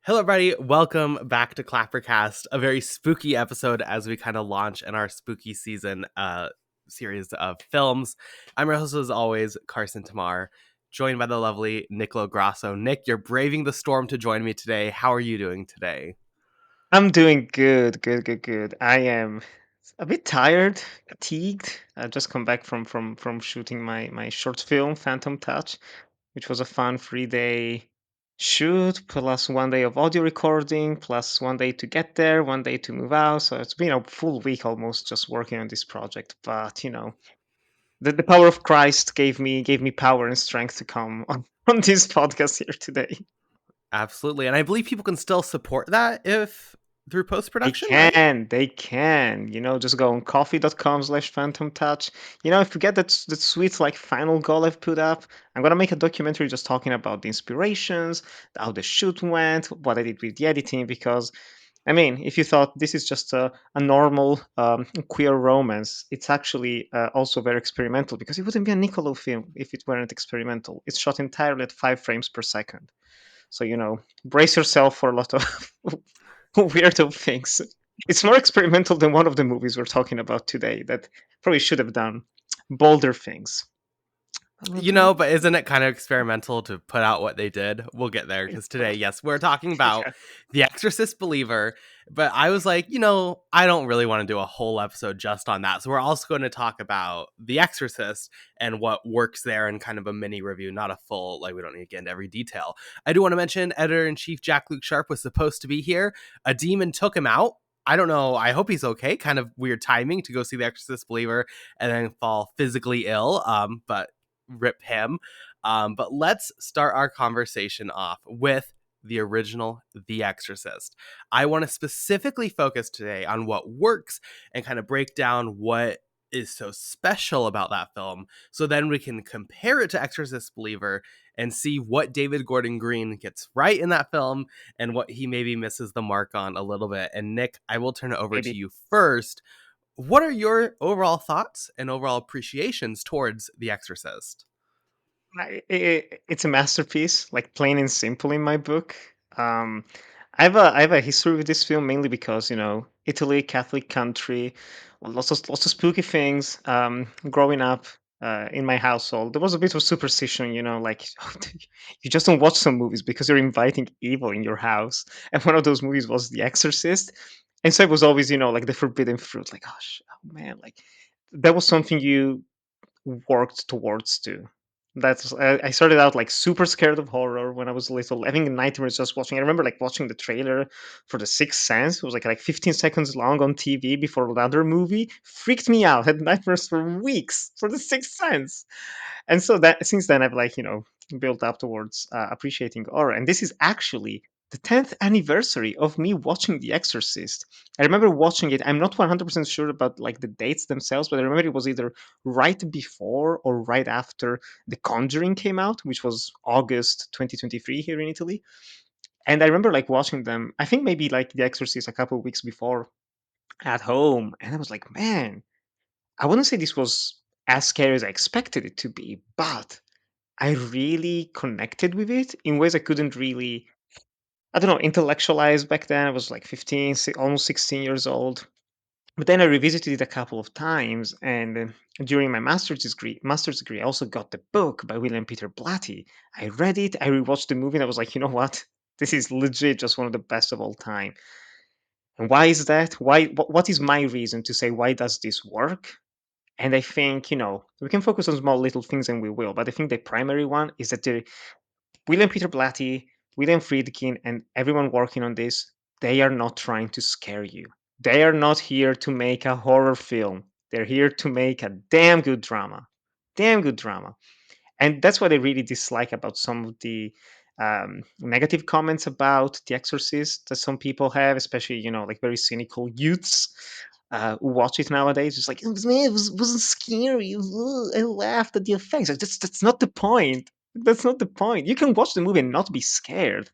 Hello, everybody. Welcome back to ClapperCast, a very spooky episode as we kind of launch in our spooky season series of films. I'm your host, as always, Carson Tamar, joined by the lovely Nicolò Grasso. Nick, you're braving the storm to join me today. How are you doing today? I'm doing good. I am a bit tired, fatigued. I just come back from shooting my short film, Phantom Touch, which was a fun 3 day shoot, plus 1 day of audio recording, plus 1 day to get there, 1 day to move out. So it's been a full week almost just working on this project. But the power of Christ gave me power and strength to come on this podcast here today. Absolutely. And I believe people can still support that if through post They production, right? can, they can. Just go on coffee.com/phantom touch. If you get that sweet like final goal I've put up, I'm gonna make a documentary just talking about the inspirations, how the shoot went, what I did with the editing, because I mean, if you thought this is just a normal queer romance, it's actually also very experimental because it wouldn't be a Niccolo film if it weren't experimental. It's shot entirely at 5 frames per second. So, brace yourself for a lot of weirdo things. It's more experimental than one of the movies we're talking about today that probably should have done bolder things. But isn't it kind of experimental to put out what they did? We'll get there because today, yes, we're talking about Yeah. The Exorcist Believer. But I was like, I don't really want to do a whole episode just on that. So we're also going to talk about The Exorcist and what works there in kind of a mini review, not a full, like, we don't need to get into every detail. I do want to mention editor in chief Jack Luke Sharp was supposed to be here. A demon took him out. I don't know. I hope he's okay. Kind of weird timing to go see The Exorcist Believer and then fall physically ill. But rip him. But let's start our conversation off with the original The Exorcist. I want to specifically focus today on what works and kind of break down what is so special about that film. So then we can compare it to Exorcist Believer and see what David Gordon Green gets right in that film and what he maybe misses the mark on a little bit. And Nick, I will turn it over to Maybe. you first. What are your overall thoughts and overall appreciations towards The Exorcist? It's a masterpiece, like plain and simple in my book. Um, I have a history with this film mainly because Italy, Catholic country, lots of spooky things. Growing up in my household, there was a bit of superstition. Like you just don't watch some movies because you're inviting evil in your house. And one of those movies was The Exorcist, and so it was always like the forbidden fruit. Like gosh, oh man, like that was something you worked towards too. I started out like super scared of horror when I was little, having nightmares just watching. I remember like watching the trailer for The Sixth Sense. It was like 15 seconds long on TV before another movie. Freaked me out. Had nightmares for weeks for The Sixth Sense. And so that since then I've built up towards appreciating horror. And this is actually the 10th anniversary of me watching The Exorcist. I remember watching it. I'm not 100% sure about like the dates themselves, but I remember it was either right before or right after The Conjuring came out, which was August 2023 here in Italy. And I remember like watching them, I think maybe like The Exorcist a couple of weeks before at home. And I was like, man, I wouldn't say this was as scary as I expected it to be, but I really connected with it in ways I couldn't really, I don't know, intellectualize back then. I was like 15, almost 16 years old. But then I revisited it a couple of times, and during my master's degree, I also got the book by William Peter Blatty. I read it, I rewatched the movie, and I was like, you know what? This is legit just one of the best of all time. And why is that? What is my reason to say why does this work? And I think we can focus on small little things, and we will. But I think the primary one is that William Peter Blatty, William Friedkin, and everyone working on this, they are not trying to scare you. They are not here to make a horror film. They're here to make a damn good drama. Damn good drama. And that's what I really dislike about some of the negative comments about The Exorcist that some people have, especially, like very cynical youths who watch it nowadays. It's like, wasn't scary. Ugh, I laughed at the effects. Like, that's not the point. That's not the point. You can watch the movie and not be scared.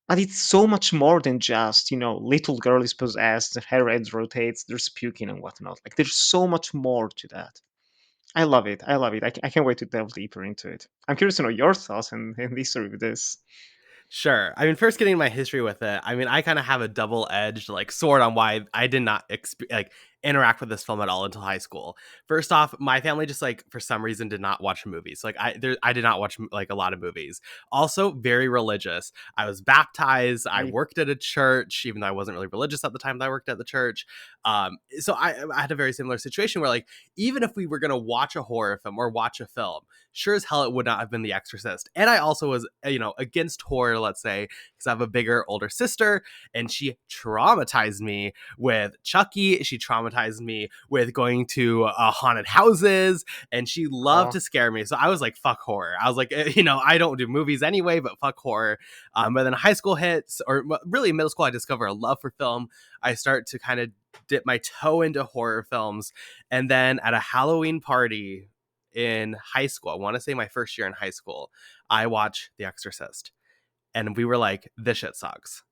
But it's so much more than just, little girl is possessed, her head rotates, there's puking and whatnot. Like, there's so much more to that. I love it. I love it. I can't wait to delve deeper into it. I'm curious to know your thoughts and history with this. Sure. I mean, first getting my history with it. I mean, I kind of have a double-edged like sword on why I did not interact with this film at all until high school. First off, my family just like for some reason did not watch movies. Like I did not watch like a lot of movies. Also, very religious. I was baptized. I I worked at a church, even though I wasn't really religious at the time that I worked at the church. So I had a very similar situation where like even if we were gonna watch a horror film or watch a film, sure as hell it would not have been The Exorcist. And I also was, against horror, let's say, because I have a bigger, older sister, and she traumatized me with Chucky. She traumatized me with going to haunted houses, and she loved oh, to scare me. So I was like, fuck horror. I was like, I don't do movies anyway, but fuck horror. But then high school hits, or really middle school, I discover a love for film. I start to kind of dip my toe into horror films. And then at a Halloween party in high school, I want to say my first year in high school, I watched The Exorcist. And we were like, this shit sucks.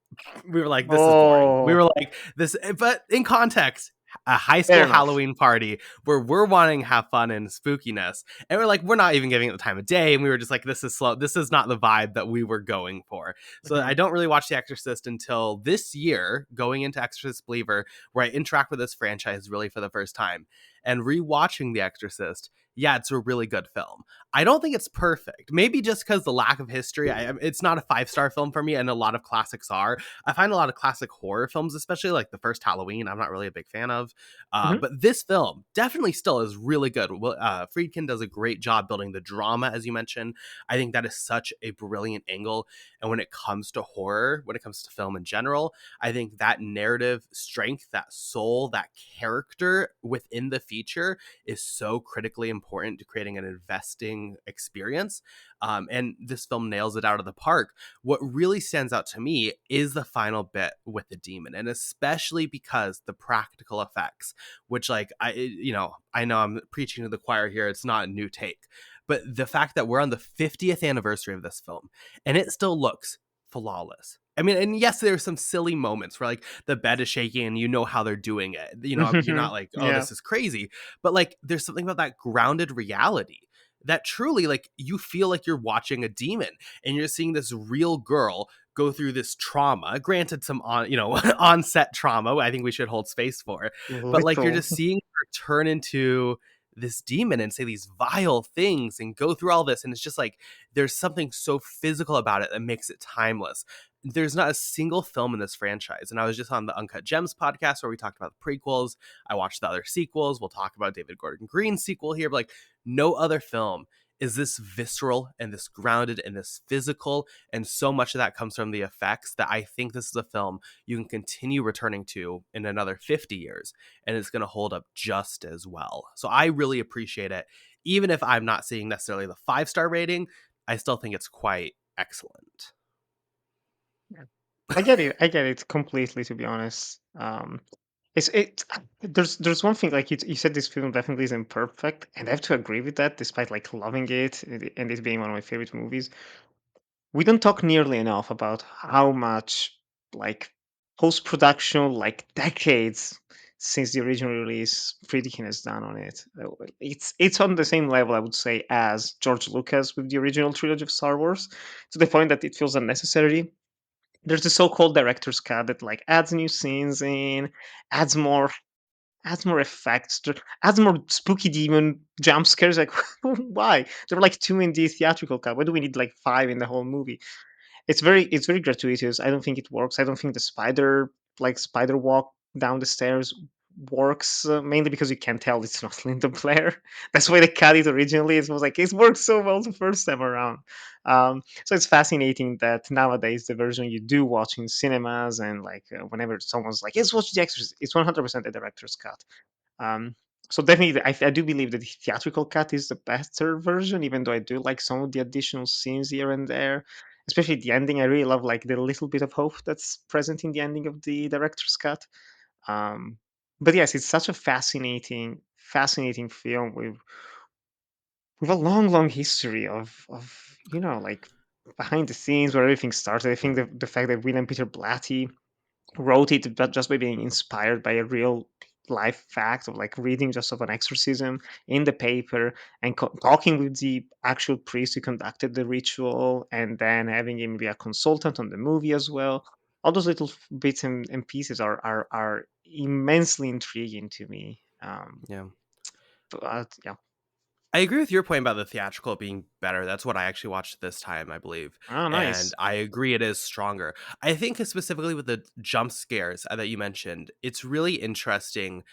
We were like, this is boring. We oh, were like, this, but in context, a high fair school enough. Halloween party where we're wanting to have fun and spookiness. And we're like, we're not even giving it the time of day. And we were just like, this is slow. This is not the vibe that we were going for. So Mhm. I don't really watch The Exorcist until this year, going into Exorcist Believer, where I interact with this franchise really for the first time. And rewatching The Exorcist, yeah, it's a really good film. I don't think it's perfect. Maybe just because the lack of history, it's not a 5-star film for me, and a lot of classics are. I find a lot of classic horror films, especially like the first Halloween, I'm not really a big fan of. Mhm. But this film definitely still is really good. Friedkin does a great job building the drama, as you mentioned. I think that is such a brilliant angle. And when it comes to horror, when it comes to film in general, I think that narrative strength, that soul, that character within the feature is so critically important to creating an investing experience. And this film nails it out of the park. What really stands out to me is the final bit with the demon, and especially because the practical effects, which like I know I'm preaching to the choir here. It's not a new take, but the fact that we're on the 50th anniversary of this film and it still looks flawless. I mean, and yes, there's some silly moments where like the bed is shaking and you know how they're doing it. You're not like, oh, Yeah. this is crazy. But like there's something about that grounded reality that truly like you feel like you're watching a demon and you're seeing this real girl go through this trauma, granted some on onset trauma I think we should hold space for, but like you're Little. just seeing her turn into this demon and say these vile things and go through all this, and it's just like there's something so physical about it that makes it timeless. There's not a single film in this franchise, and I was just on the Uncut Gems podcast where we talked about the prequels. I watched the other sequels. We'll talk about David Gordon Green's sequel here, but like no other film is this visceral and this grounded and this physical, and so much of that comes from the effects that I think this is a film you can continue returning to in another 50 years and it's going to hold up just as well. So I really appreciate it. Even if I'm not seeing necessarily the 5-star rating, I still think it's quite excellent. Yeah. I get it. I get it completely, to be honest. It's it. There's one thing like you said this film definitely isn't perfect, and I have to agree with that. Despite like loving it and it being one of my favorite movies, we don't talk nearly enough about how much like post production, like decades since the original release, Friedkin has done on it. It's on the same level, I would say, as George Lucas with the original trilogy of Star Wars, to the point that it feels unnecessary. There's the so-called director's cut that like adds new scenes in, adds more adds more effects, adds more spooky demon jump scares. Like why? There were like two in the theatrical cut. Why do we need like five in the whole movie? It's very gratuitous. I don't think it works. I don't think the spider walk down the stairs works, mainly because you can tell it's not Linda Blair. That's why they cut it originally. It was like it worked so well the first time around. So it's fascinating that nowadays the version you do watch in cinemas and like whenever someone's like, "Let's watch The Exorcist," it's 100% the director's cut. Um, so definitely, I do believe that the theatrical cut is the better version, even though I do like some of the additional scenes here and there, especially the ending. I really love like the little bit of hope that's present in the ending of the director's cut. Um, but yes, it's such a fascinating film with a long history of like behind the scenes where everything started. I think the fact that William Peter Blatty wrote it just by being inspired by a real life fact of like reading just of an exorcism in the paper and talking with the actual priest who conducted the ritual, and then having him be a consultant on the movie as well. All those little bits and pieces are immensely intriguing to me. Yeah. But yeah. I agree with your point about the theatrical being better. That's what I actually watched this time, I believe. Oh, And nice. I agree it is stronger. I think specifically with the jump scares that you mentioned, it's really interesting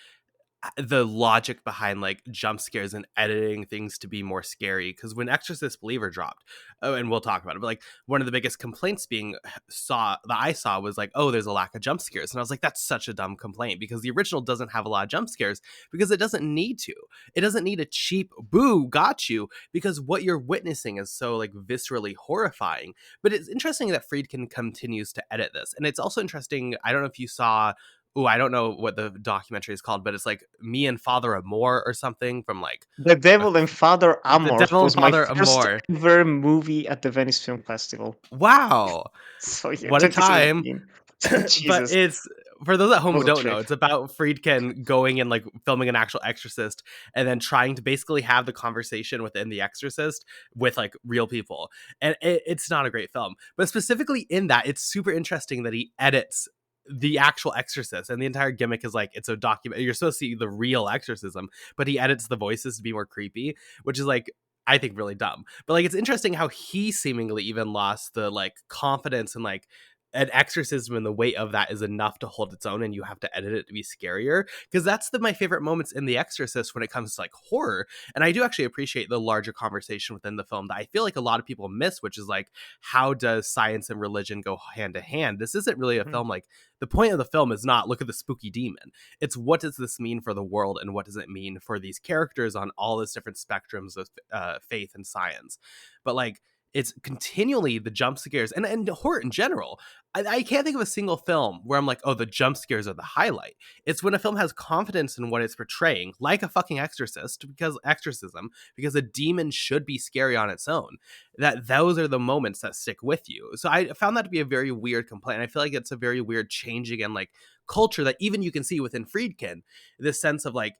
the logic behind like jump scares and editing things to be more scary. Because when Exorcist Believer dropped, oh, and we'll talk about it, but like one of the biggest complaints being saw that I saw was like, oh, there's a lack of jump scares, and I was like, that's such a dumb complaint because the original doesn't have a lot of jump scares because it doesn't need to. It doesn't need a cheap boo got you because what you're witnessing is so like viscerally horrifying. But it's interesting that Friedkin continues to edit this, and it's also interesting. I don't know if you saw, oh, I don't know what the documentary is called, but it's like Me and Father Amor or something from like The a, Devil and Father The Amorth Devil and was my Father first Amor. ever movie at the Venice Film Festival. Wow, So yeah, what a time! 2017. But Jesus, it's for those at that home who was a don't know, trip. it's about Friedkin going and like filming an actual exorcist and then trying to basically have the conversation within the exorcist with like real people. And it's not a great film, but specifically in that, it's super interesting that he edits the actual exorcist, and the entire gimmick is like it's a document, you're supposed to see the real exorcism, but he edits the voices to be more creepy, which is like I think really dumb. But like it's interesting how he seemingly even lost the like confidence and like an exorcism and the weight of that is enough to hold its own, and you have to edit it to be scarier, because that's my favorite moments in the exorcist when it comes to like horror. And I do actually appreciate the larger conversation within the film that I feel like a lot of people miss, which is like, how does science and religion go hand to hand? This isn't really a Mhm. film like, the point of the film is not look at the spooky demon. It's what does this mean for the world, and what does it mean for these characters on all these different spectrums of faith and science. But like it's continually the jump scares and horror in general. I can't think of a single film where I'm like, oh, the jump scares are the highlight. It's when a film has confidence in what it's portraying, like a fucking exorcist, because exorcism, because a demon should be scary on its own. That those are the moments that stick with you. So I found that to be a very weird complaint. I feel like it's a very weird changing and like culture that even you can see within Friedkin, this sense of like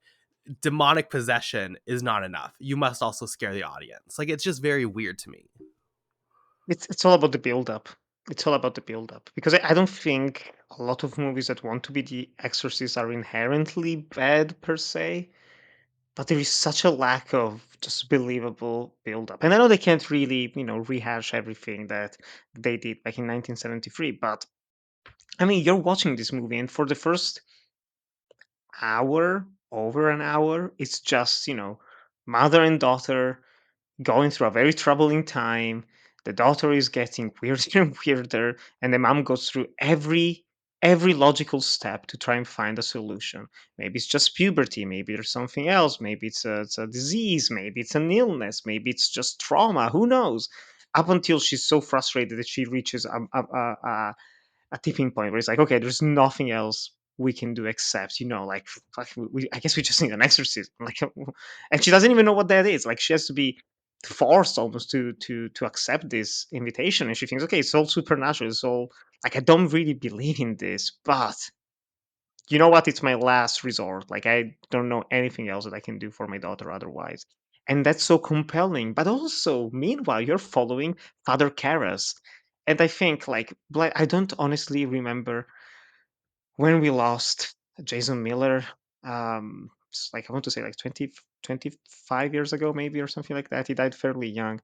demonic possession is not enough. You must also scare the audience. Like it's just very weird to me. It's all about the build up. It's all about the build up because I don't think a lot of movies that want to be The Exorcist are inherently bad per se, but there is such a lack of just believable build up. And I know they can't really, rehash everything that they did back in 1973, but I mean, you're watching this movie, and for the first hour, over an hour, it's just, mother and daughter going through a very troubling time. The daughter is getting weirder and weirder, and the mom goes through every logical step to try and find a solution. Maybe it's just puberty, maybe there's something else, maybe it's a disease, maybe it's an illness, maybe it's just trauma, who knows? Up until she's so frustrated that she reaches a tipping point where it's like, okay, there's nothing else we can do except, like, fuck, I guess we just need an exorcism. Like, and she doesn't even know what that is. Like, she has to be forced almost to accept this invitation, and she thinks, okay, it's all supernatural. It's all like I don't really believe in this, but you know what? It's my last resort. Like, I don't know anything else that I can do for my daughter otherwise. And that's so compelling. But also, meanwhile, you're following Father Karras. And I think, like, I don't honestly remember when we lost Jason Miller. It's like, I want to say like 25 years ago, maybe, or something like that. He died fairly young.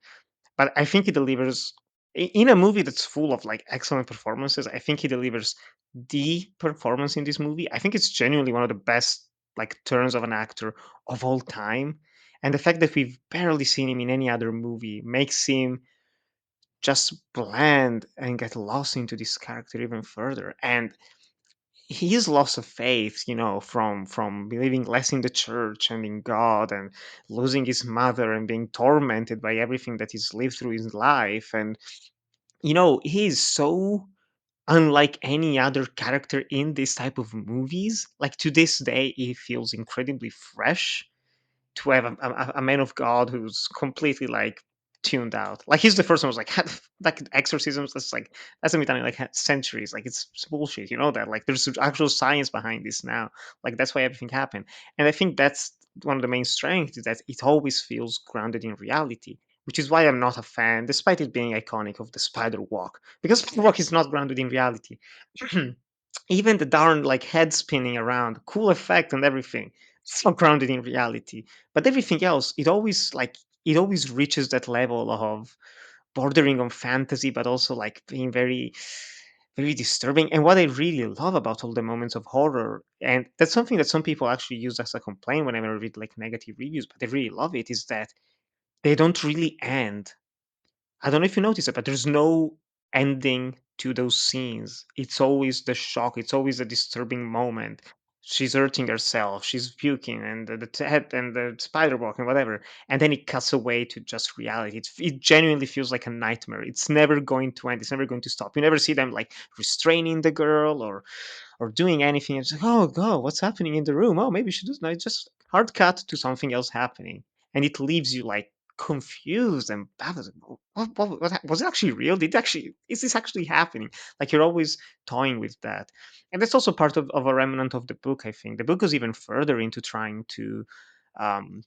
But I think he delivers in a movie that's full of like excellent performances. I think he delivers the performance in this movie. I think it's genuinely one of the best like turns of an actor of all time. And the fact that we've barely seen him in any other movie makes him just bland and get lost into this character even further. And his loss of faith, from believing less in the church and in God, and losing his mother and being tormented by everything that he's lived through his life. And he is so unlike any other character in this type of movies. Like, to this day, he feels incredibly fresh to have a man of God who's completely like tuned out. Like he's the first one who's like like exorcisms. That's been done in like centuries. Like it's bullshit. You know that. Like there's actual science behind this now. Like that's why everything happened. And I think that's one of the main strengths is that it always feels grounded in reality. Which is why I'm not a fan, despite it being iconic, of the spider walk. Because spider walk is not grounded in reality. Even the darn like head spinning around, cool effect and everything, it's not grounded in reality. But everything else, it always reaches that level of bordering on fantasy, but also like being very disturbing. And what I really love about all the moments of horror, and that's something that some people actually use as a complaint whenever I read like negative reviews, but I really love it, is that they don't really end. I don't know if you notice it, but there's no ending to those scenes. It's always the shock. It's always a disturbing moment. She's hurting herself. She's puking, and the head and the spider walk and whatever. And then it cuts away to just reality. It genuinely feels like a nightmare. It's never going to end. It's never going to stop. You never see them like restraining the girl or doing anything. It's like, oh god, what's happening in the room? Oh, maybe she doesn't know. It's just hard cut to something else happening, and it leaves you like confused and baffled. Was it actually real? Did actually is this actually happening? Like you're always toying with that, and that's also part of a remnant of the book. I think the book goes even further into trying to um,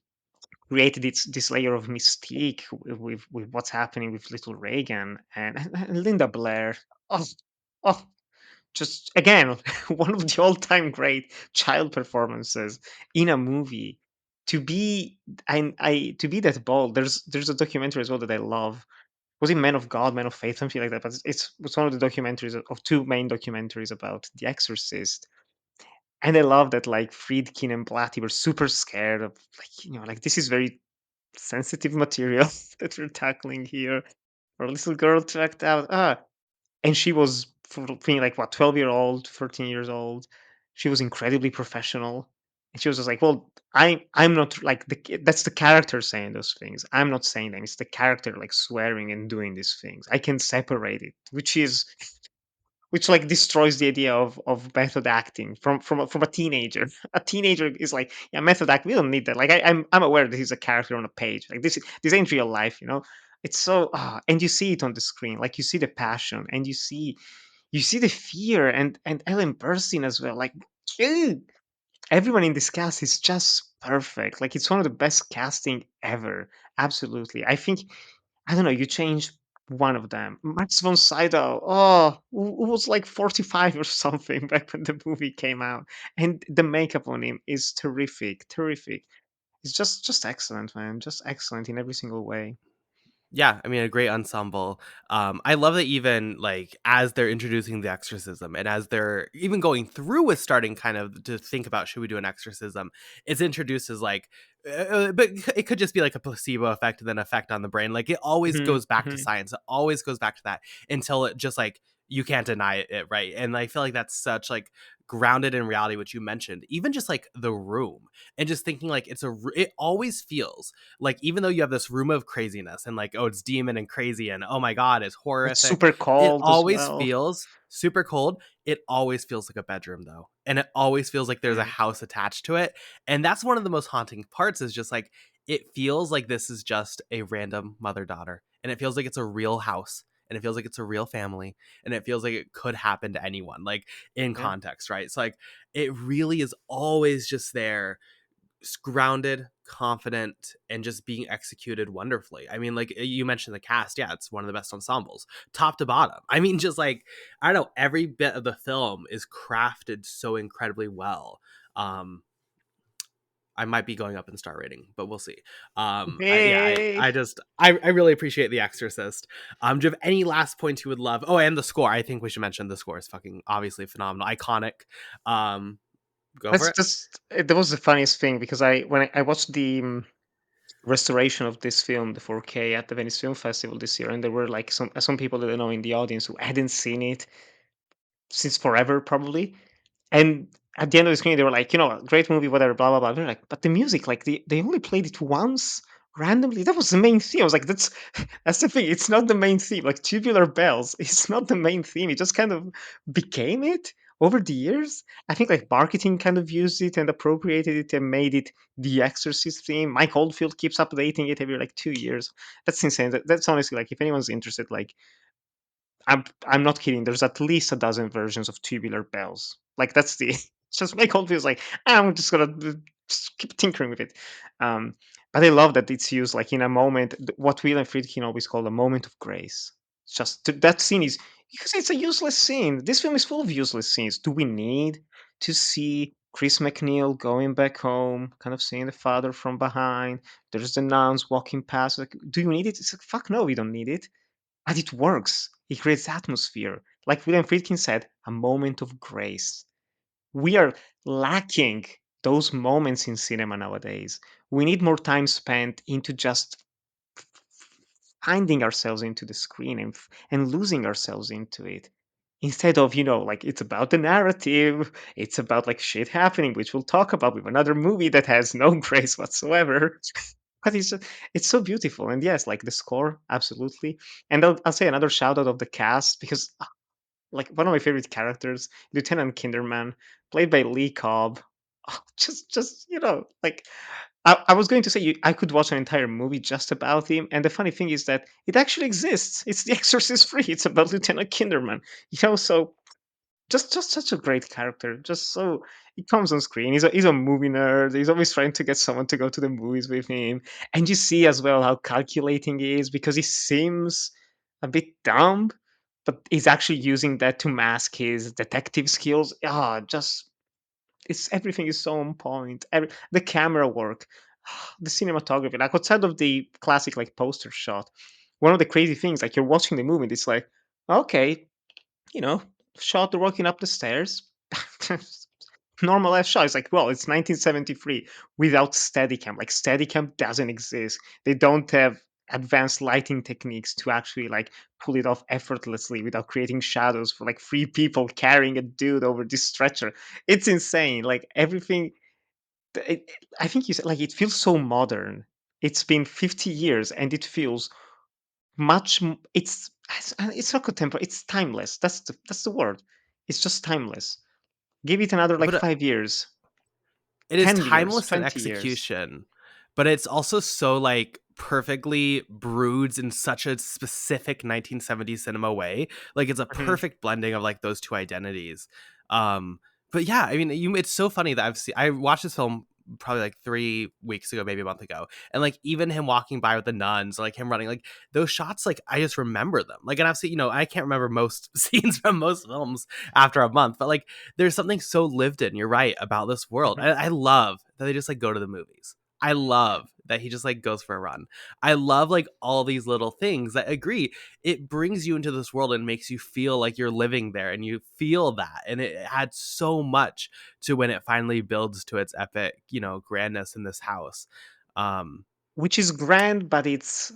create this layer of mystique with what's happening with little Reagan and Linda Blair. Oh, oh, just again one of the all-time great child performances in a movie. To be I to be that bold. There's a documentary as well that I love. Was it Men of God, Men of Faith, something like that? But it's one of the documentaries of two main documentaries about The Exorcist. And I love that like Friedkin and Blatty were super scared of like like this is very sensitive material that we're tackling here. For a little girl to act out. And she was for being like what 12-year-old 13 years old, she was incredibly professional, and she was just like, well, I'm not like that's the character saying those things, I'm not saying them, it's the character like swearing and doing these things, I can separate it, which like destroys the idea of method acting from a teenager. A teenager is like, yeah, method act, we don't need that. Like I'm aware that he's a character on a page, like this ain't real life, it's so and you see it on the screen, like you see the passion, and you see the fear, and Ellen Burstyn as well. Like, dude, everyone in this cast is just perfect. Like, it's one of the best casting ever. Absolutely. I think I don't know. You change one of them, Max von Sydow. Oh, who was like 45 or something back when the movie came out, and the makeup on him is terrific. Terrific. It's just excellent, man. Just excellent in every single way. Yeah, I mean, a great ensemble. I love that even like as they're introducing the exorcism and as they're even going through with starting kind of to think about should we do an exorcism, it's introduced as like, but it could just be like a placebo effect and then effect on the brain. Like it always Hmm. goes back to Hmm. science. It always goes back to that until it just like you can't deny it, right? And I feel like that's such like grounded in reality, which you mentioned. Even just like the room and just thinking like it always feels like even though you have this room of craziness and like oh it's demon and crazy and oh my god it's It's horrific, super it cold as always well. feels super cold. It always feels like a bedroom though, and it always feels like there's a Mm. house attached to it. And that's one of the most haunting parts is just like it feels like this is just a random mother daughter, and it feels like it's a real house, and it feels like it's a real family, and it feels like it could happen to anyone, like in Yeah. context, right? So like it really is always just there, grounded, confident, and just being executed wonderfully. I mean, like you mentioned the cast, yeah, it's one of the best ensembles, top to bottom. I mean, just like I don't know, every bit of the film is crafted so incredibly well. Um, I might be going up in star rating, but we'll see. Hey. I really appreciate The Exorcist. Do you have any last points you would love? Oh, and the score. I think we should mention the score is fucking obviously phenomenal, iconic. Um, go for That's it. just that was the funniest thing because I watched the restoration of this film, the 4K, at the Venice Film Festival this year, and there were like some people that I know in the audience who hadn't seen it since forever, probably. And at the end of the screen, they were like, great movie, whatever, blah blah blah. They're like, but the music, like they only played it once randomly. That was the main theme. I was like, that's the thing. It's not the main theme. Like Tubular Bells, it's not the main theme. It just kind of became it. over the years, I think like marketing kind of used it and appropriated it and made it the Exorcist theme. Mike Oldfield keeps updating it every like 2 years. That's insane. That's honestly like if anyone's interested, like I'm not kidding. There's at least a dozen versions of Tubular Bells. Like that's the it's just Mike Oldfield's like I'm just gonna just keep tinkering with it. Um, but I love that it's used like in a moment, what William Friedkin always called a moment of grace. It's just that scene is because it's a useless scene. This film is full of useless scenes. Do we need to see Chris McNeil going back home, kind of seeing the father from behind? There's the nuns walking past. Like, do you need it? It's like fuck no, we don't need it, but it works. It creates atmosphere. Like William Friedkin said, a moment of grace. We are lacking those moments in cinema nowadays. We need more time spent into just finding ourselves into the screen and losing ourselves into it. Instead of, like it's about the narrative, it's about like shit happening, which we'll talk about with another movie that has no grace whatsoever. But it's so beautiful. And yes, like the score, absolutely. And I'll say another shout out of the cast because like one of my favorite characters, Lieutenant Kinderman, played by Lee Cobb. Just like I was going to say I could watch an entire movie just about him, and the funny thing is that it actually exists. It's The Exorcist Free. It's about Lieutenant Kinderman. So just such a great character. Just so he comes on screen. He's a movie nerd. He's always trying to get someone to go to the movies with him, and you see as well how calculating he is because he seems a bit dumb, but he's actually using that to mask his detective skills. Just it's everything is so on point. The camera work, the cinematography, like outside of the classic like poster shot. One of the crazy things, like you're watching the movie, and it's like, okay, you know, shot walking up the stairs. Normal ass shot. It's like, well, it's 1973 without Steadicam. Like Steadicam doesn't exist. They don't have advanced lighting techniques to actually like pull it off effortlessly without creating shadows for like three people carrying a dude over this stretcher. It's insane. Like everything. I think you said like it feels so modern. It's been 50 years and it feels it's not contemporary. It's timeless. That's the word. It's just timeless. Give it another like But 5 years, it is 10 years, timeless in 20 years. execution, but it's also so like perfectly broods in such a specific 1970s cinema way. Like it's a Mhm. perfect blending of like those two identities. But yeah, I mean, it's so funny that I watched this film probably like 3 weeks ago, maybe a month ago, and like even him walking by with the nuns, like him running, like those shots, like I just remember them. Like, and I've seen, I can't remember most scenes from most films after a month, but like there's something so lived in, you're right, about this world. Mhm. I love that they just like go to the movies. I love that he just like goes for a run. I love like all these little things that agree. It brings you into this world and makes you feel like you're living there and you feel that. And it adds so much to when it finally builds to its epic, grandness in this house. Um, Which is grand, but it's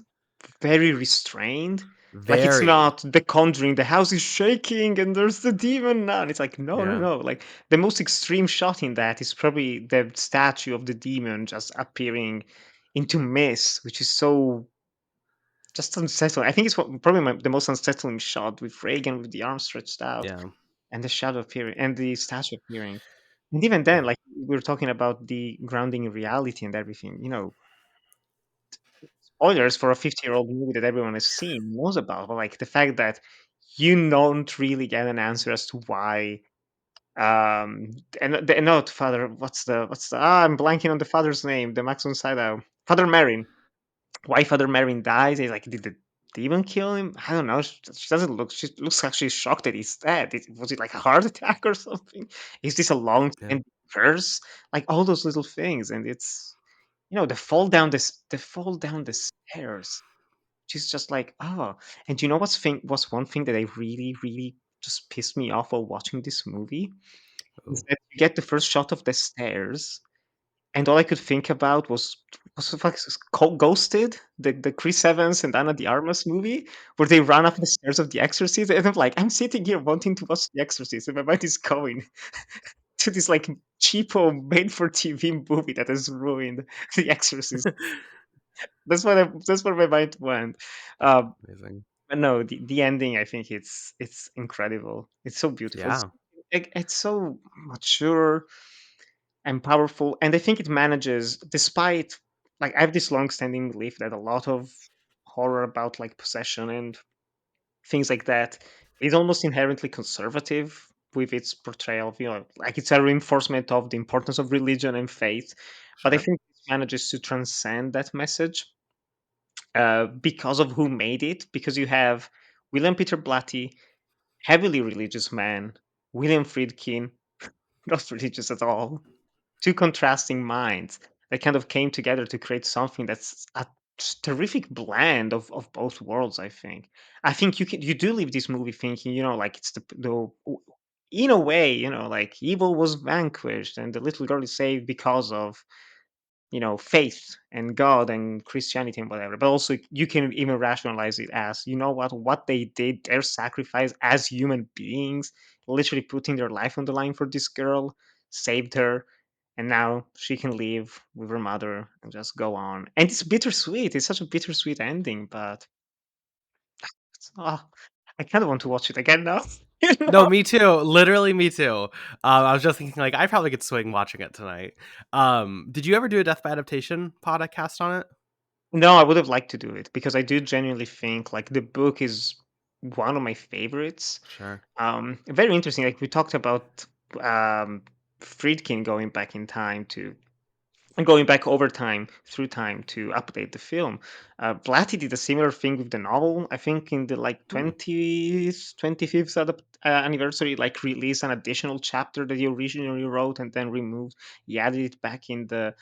very restrained. Like it's very, not The Conjuring. The house is shaking and there's the demon now. And it's like no, no, yeah, no. Like the most extreme shot in that is probably the statue of the demon just appearing into mist, which is so just unsettling. I think it's probably the most unsettling shot with Reagan with the arm stretched out yeah, and the shadow appearing and the statue appearing. And even then, yeah. like we were talking about the grounding in reality and everything, spoilers for a 50-year-old movie that everyone has seen knows about, but like the fact that you don't really get an answer as to why and not father what's the I'm blanking on the father's name, the Max von Sydow. Father Marin. Why Father Marin dies. He's like, did the demon kill him? I don't know. She doesn't look. She looks actually shocked that he's dead. Was it like a heart attack or something? Is this a long Yeah. and curse? Like all those little things, and it's the fall down the stairs. She's just like, oh. And you know what's one thing that I really really just pissed me off while watching this movie is Oh, that you get the first shot of the stairs and all I could think about was the fuck is this Ghosted, the Chris Evans and Anna de Armas movie, where they run up the stairs of The Exorcist, and I'm like, I'm sitting here wanting to watch The Exorcist, and my mind is going to this like cheapo made-for-TV movie that has ruined The Exorcist. That's where my mind went. Um, amazing. but no, the ending, I think it's incredible. It's so beautiful. Yeah. it's so mature and powerful, and I think it manages, despite, like, I have this long-standing belief that a lot of horror about like possession and things like that is almost inherently conservative with its portrayal of, like, it's a reinforcement of the importance of religion and faith. But I Sure. think it manages to transcend that message, because of who made it. Because you have William Peter Blatty, heavily religious man, William Friedkin, not religious at all. Two contrasting minds that kind of came together to create something that's a terrific blend of both worlds. I think you do leave this movie thinking, like, it's in a way, like, evil was vanquished and the little girl is saved because of, faith and God and Christianity and whatever. But also, you can even rationalize it as, what they did, their sacrifice as human beings, literally putting their life on the line for this girl, saved her, and now she can live with her mother and just go on. And it's bittersweet. It's such a bittersweet ending, but oh, I kind of want to watch it again now. you No, know? me too. Literally, me too. I was just thinking, like, I probably could swing watching it tonight. Did you ever do a Death by Adaptation podcast on it? No, I would have liked to do it because I do genuinely think like the book is one of my favorites. Sure. Very interesting. Like we talked about um, Friedkin going back in time to going back over time through time to update the film. Blatty did a similar thing with the novel. I think in the like Hmm. 20th, 25th anniversary, like released an additional chapter that he originally wrote and then removed. He added it back in the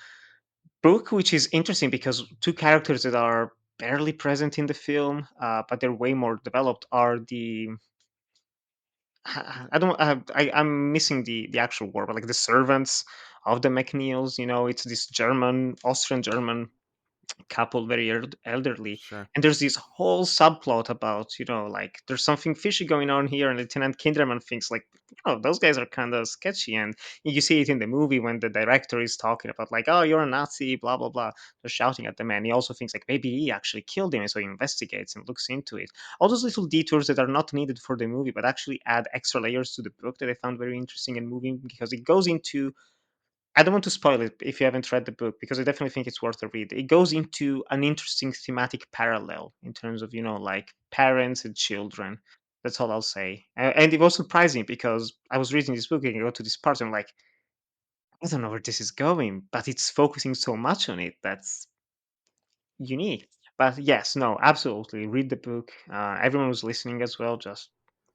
book, which is interesting because two characters that are barely present in the film, but they're way more developed, are the I don't I'm missing the actual word, but like the servants of the McNeils. It's this German, Austrian German couple, very elderly, Sure. and there's this whole subplot about, like, there's something fishy going on here, and Lieutenant Kinderman thinks like, those guys are kind of sketchy. And you see it in the movie when the director is talking about like, oh, you're a Nazi, blah blah blah. They're shouting at the man. He also thinks like maybe he actually killed him, and so he investigates and looks into it. All those little detours that are not needed for the movie but actually add extra layers to the book that I found very interesting and moving, because it goes into, I don't want to spoil it if you haven't read the book, because I definitely think it's worth a read. It goes into an interesting thematic parallel in terms of, like, parents and children. That's all I'll say. And it was surprising because I was reading this book and I go to this part and I'm like, I don't know where this is going, but it's focusing so much on it. That's unique. But yes, no, absolutely. Read the book. Everyone who's listening as well, just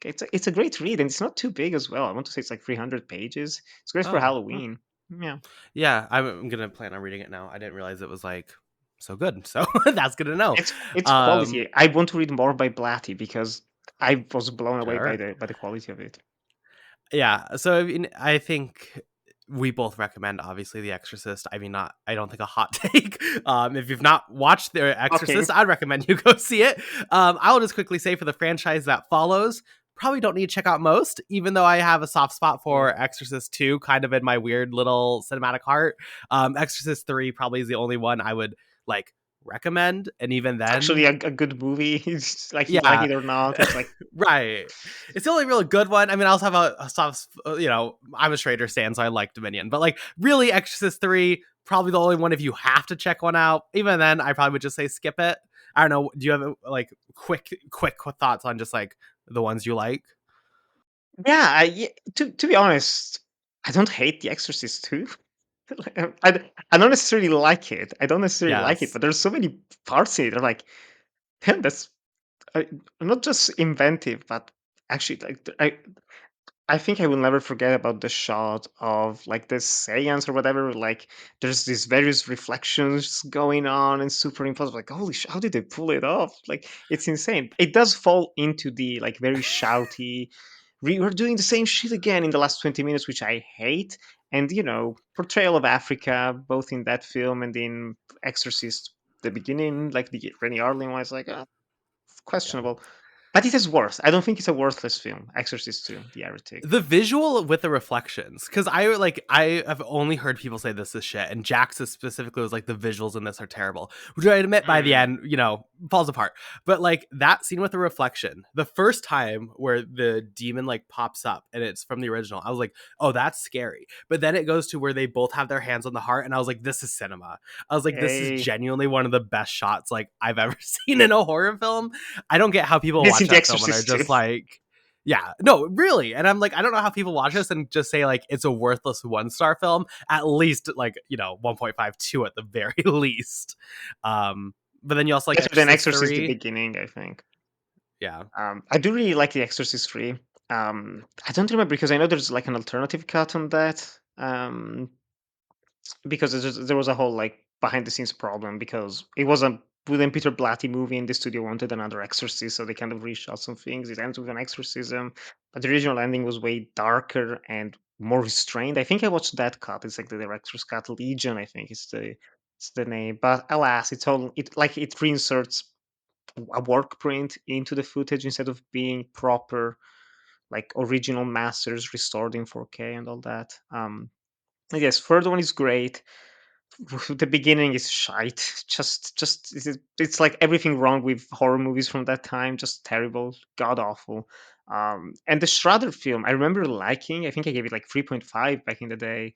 it's a great read, and it's not too big as well. I want to say it's like 300 pages. It's great for Oh, Halloween. Yeah. yeah. I'm gonna plan on reading it now. I didn't realize it was like so good. So that's good to know. It's Um, quality. I want to read more by Blatty because I was blown away by sure. the quality of it. Yeah. So I mean, I think we both recommend obviously The Exorcist. I mean, not I don't think a hot take. If you've not watched The Okay. Exorcist, I'd recommend you go see it. I'll just quickly say for the franchise that follows, probably don't need to check out most, even though I have a soft spot Mm. for Exorcist 2, kind of in my weird little cinematic heart. Exorcist 3 probably is the only one I would like recommend. And even It's actually then, a good movie. It's like, you like yeah, it or not. It's like, right. It's the only really good one. I mean, I also have a soft, I'm a Schrader stan, so I like Dominion. But like, really, Exorcist 3, probably the only one if you have to check one out. Even then, I probably would just say skip it. I don't know. Do you have like quick thoughts on just like the ones you like? yeah. To be honest, I don't hate The Exorcist too. Like, I don't necessarily like it. I don't necessarily like it, Yes. but there's so many parts in it. I'm like, damn, that's uh, not just inventive, but actually, like, I think I will never forget about the shot of like the seance or whatever. Like, there's these various reflections going on and superimposed. Like, holy how did they pull it off? Like, it's insane. It does fall into the like very shouty. We're doing the same shit again in the last 20 minutes, which I hate. And portrayal of Africa, both in that film and in Exorcist, the beginning, like the Rennie Arling was like, Yeah. questionable. But it is worth. I don't think it's a worthless film. Exorcist 2, The Heretic. The visual with the reflections, because I have only heard people say this is shit, and Jax specifically was like the visuals in this are terrible, which I admit by the Mm. end, falls apart. But like that scene with the reflection, the first time where the demon like pops up and it's from the original, I was like, oh, that's scary. But then it goes to where they both have their hands on the heart, and I was like, this is cinema. I was like, this is Hey. genuinely one of the best shots like I've ever seen in a horror film. I don't get how people It's watch in The that film and are Exorcist 2. just like, yeah, no, really. And I'm like, I don't know how people watch this and just say like it's a worthless 1-star film. At least like, 1.52 at the very least. But then you also like Better than Exorcist Exorcist the 3. Beginning, I think. Yeah. I do really like The Exorcist 3. I don't remember because I know there's like an alternative cut on that. Because there was a whole like behind the scenes problem because it was a William Peter Blatty movie and the studio wanted another Exorcist, so they kind of reshot some things. It ends with an exorcism, but the original ending was way darker and more restrained. I think I watched that cut. It's like the director's cut, Legion. I think it's the name. But alas, it reinserts a work print into the footage instead of being proper like original masters restored in 4K and all that. Yes, third one is great. The beginning is shite. Just it's like everything wrong with horror movies from that time. Just terrible, god awful. And the Shudder film, I remember liking. I think I gave it like 3.5 back in the day.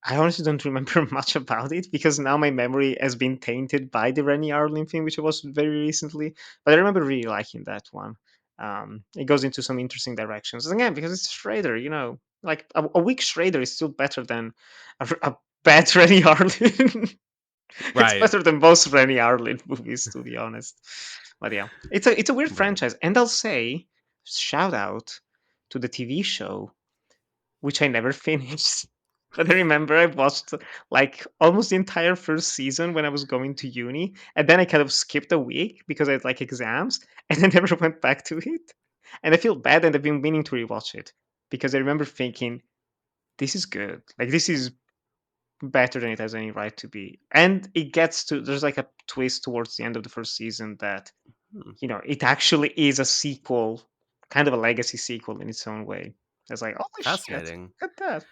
I honestly don't remember much about it because now my memory has been tainted by the Rennie Harlin thing, which was very recently. But I remember really liking that one. It goes into some interesting directions. And again, because it's Schrader, like a weak Schrader is still better than a bad Rennie Harlin. It's Right. better than most Rennie Harlin movies, to be honest. But yeah, it's a weird Right. franchise, and I'll say shout out to the TV show, which I never finished. But I remember I watched like almost the entire first season when I was going to uni, and then I kind of skipped a week because I had like exams, and I never went back to it. And I feel bad, and I've been meaning to rewatch it because I remember thinking, this is good. Like this is better than it has any right to be. And it gets to there's like a twist towards the end of the first season that, Hmm. it actually is a sequel, kind of a legacy sequel in its own way. It's like, holy shit, Fascinating. look at that.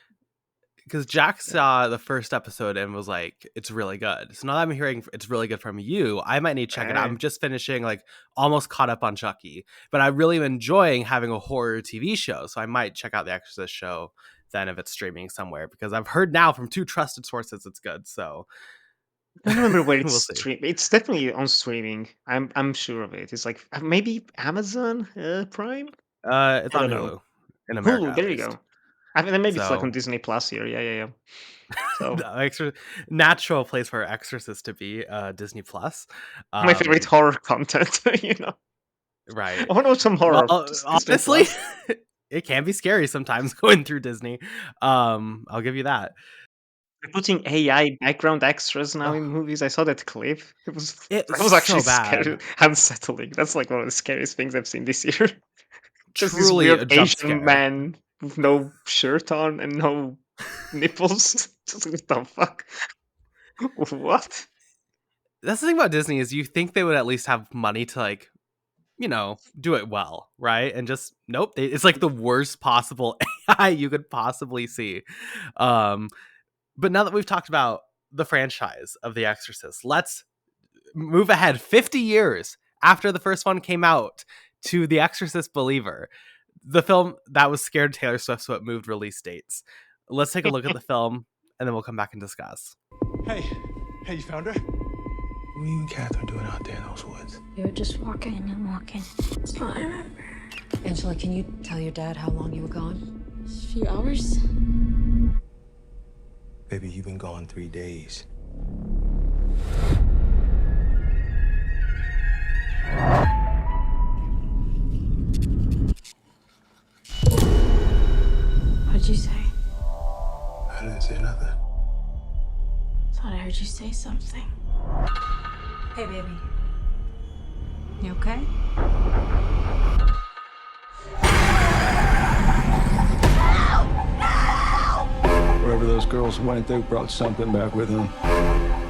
Because Jack Yeah. saw the first episode and was like, it's really good. So now that I'm hearing it's really good from you, I might need to check it out. Hey. I'm just finishing, like, almost caught up on Chucky, but I really am enjoying having a horror TV show. So I might check out the Exorcist show then if it's streaming somewhere, because I've heard now from 2 trusted sources it's good. So I don't remember where it's we'll see. stream. It's definitely on streaming. I'm sure of it. It's like maybe Amazon Prime. It's I on don't know. Hulu in America, Hulu. at There you least. go. I mean, maybe it's like on So Disney Plus here. Yeah, yeah, yeah. So the natural place for Exorcist to be, Disney Plus. my favorite Um, horror content. You know, right. I want to watch some Well, horror. Just Disney honestly, Plus. it can be scary sometimes going through Disney. I'll give you that. They're putting AI background extras now in Oh, movies. I saw that clip. It was it's that was actually so bad. scary, unsettling. That's like one of the scariest things I've seen this year. Just this Truly weird a jump Asian scare. man with no shirt on and no nipples. Just what the fuck? What? That's the thing about Disney is you think they would at least have money to like, do it well, right? And just nope, it's like the worst possible AI you could possibly see. Um, but now that we've talked about the franchise of The Exorcist, let's move ahead 50 years after the first one came out to The Exorcist Believer, the film that was scared Taylor Swift, so it moved release dates. Let's take a look at the film and then we'll come back and discuss. Hey, you found her? What are you and Catherine doing out there in those woods? We were just walking and walking. That's all I remember. Angela, can you tell your dad how long you were gone? A few hours. Baby, you've been gone 3 days. What'd you say? I didn't say nothing. Thought I heard you say something. Hey, baby. You okay? Wherever those girls went, they brought something back with them.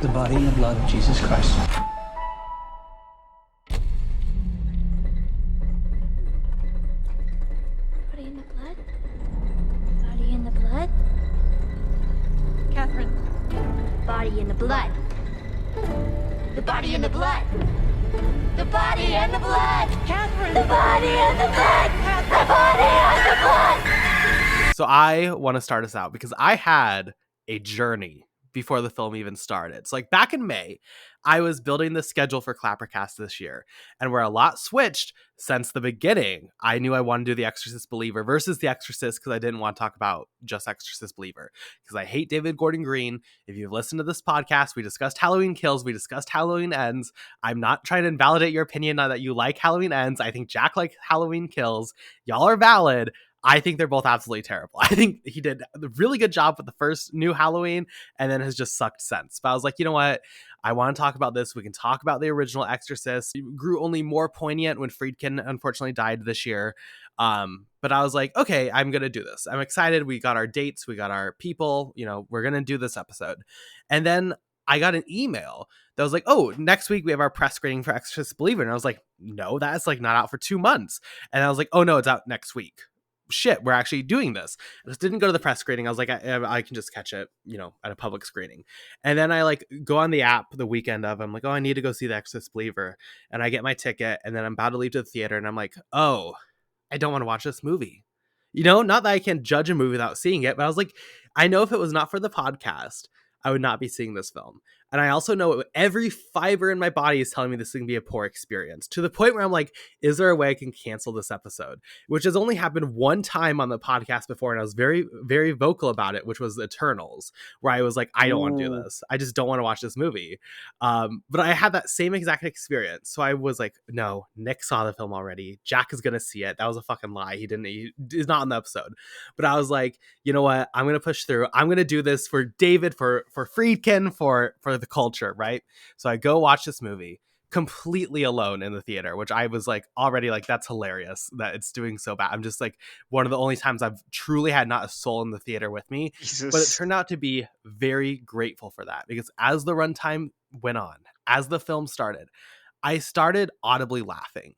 The body and the blood of Jesus Christ. the blood? Catherine. Body in the blood. The body in the blood. The body and the blood. Catherine. The body and the blood. The body and the blood. So I want to start us out because I had a journey before the film even started. So like back in May, I was building the schedule for ClapperCast this year, and where a lot switched since the beginning. I knew I wanted to do The Exorcist Believer versus The Exorcist because I didn't want to talk about just Exorcist Believer because I hate David Gordon Green. If you've listened to this podcast, we discussed Halloween Kills, we discussed Halloween Ends. I'm not trying to invalidate your opinion now that you like Halloween Ends. I think Jack liked Halloween Kills. Y'all are valid. I think they're both absolutely terrible. I think he did a really good job with the first new Halloween and then has just sucked since. But I was like, you know what? I want to talk about this. We can talk about the original Exorcist. It grew only more poignant when Friedkin unfortunately died this year. But I was like, okay, I'm going to do this. I'm excited. We got our dates. We got our people. You know, we're going to do this episode. And then I got an email that was like, oh, next week we have our press screening for Exorcist Believer. And I was like, no, that's like not out for 2 months. And I was like, oh no, it's out next week. Shit, we're actually doing this. I just didn't go to the press screening. I was like, I can just catch it, you know, at a public screening. And then I like go on the app the weekend of, I'm like, oh, I need to go see The Exorcist Believer. And I get my ticket and then I'm about to leave to the theater and I'm like, oh, I don't want to watch this movie. You know, not that I can judge a movie without seeing it, but I was like, I know if it was not for the podcast, I would not be seeing this film. And I also know every fiber in my body is telling me this is going to be a poor experience, to the point where I'm like, is there a way I can cancel this episode? Which has only happened one time on the podcast before. And I was very, very vocal about it, which was Eternals, where I was like, I don't want to do this. I just don't want to watch this movie. But I had that same exact experience. So I was like, no, Nick saw the film already. Jack is going to see it. That was a fucking lie. He's not on the episode. But I was like, you know what? I'm going to push through. I'm going to do this for David, for Friedkin, for the culture, right? So I go watch this movie completely alone in the theater, which I was like already like, that's hilarious that it's doing so bad. I'm just like one of the only times I've truly had not a soul in the theater with me. Jesus. But it turned out to be very grateful for that, because as the runtime went on, as the film started, I started audibly laughing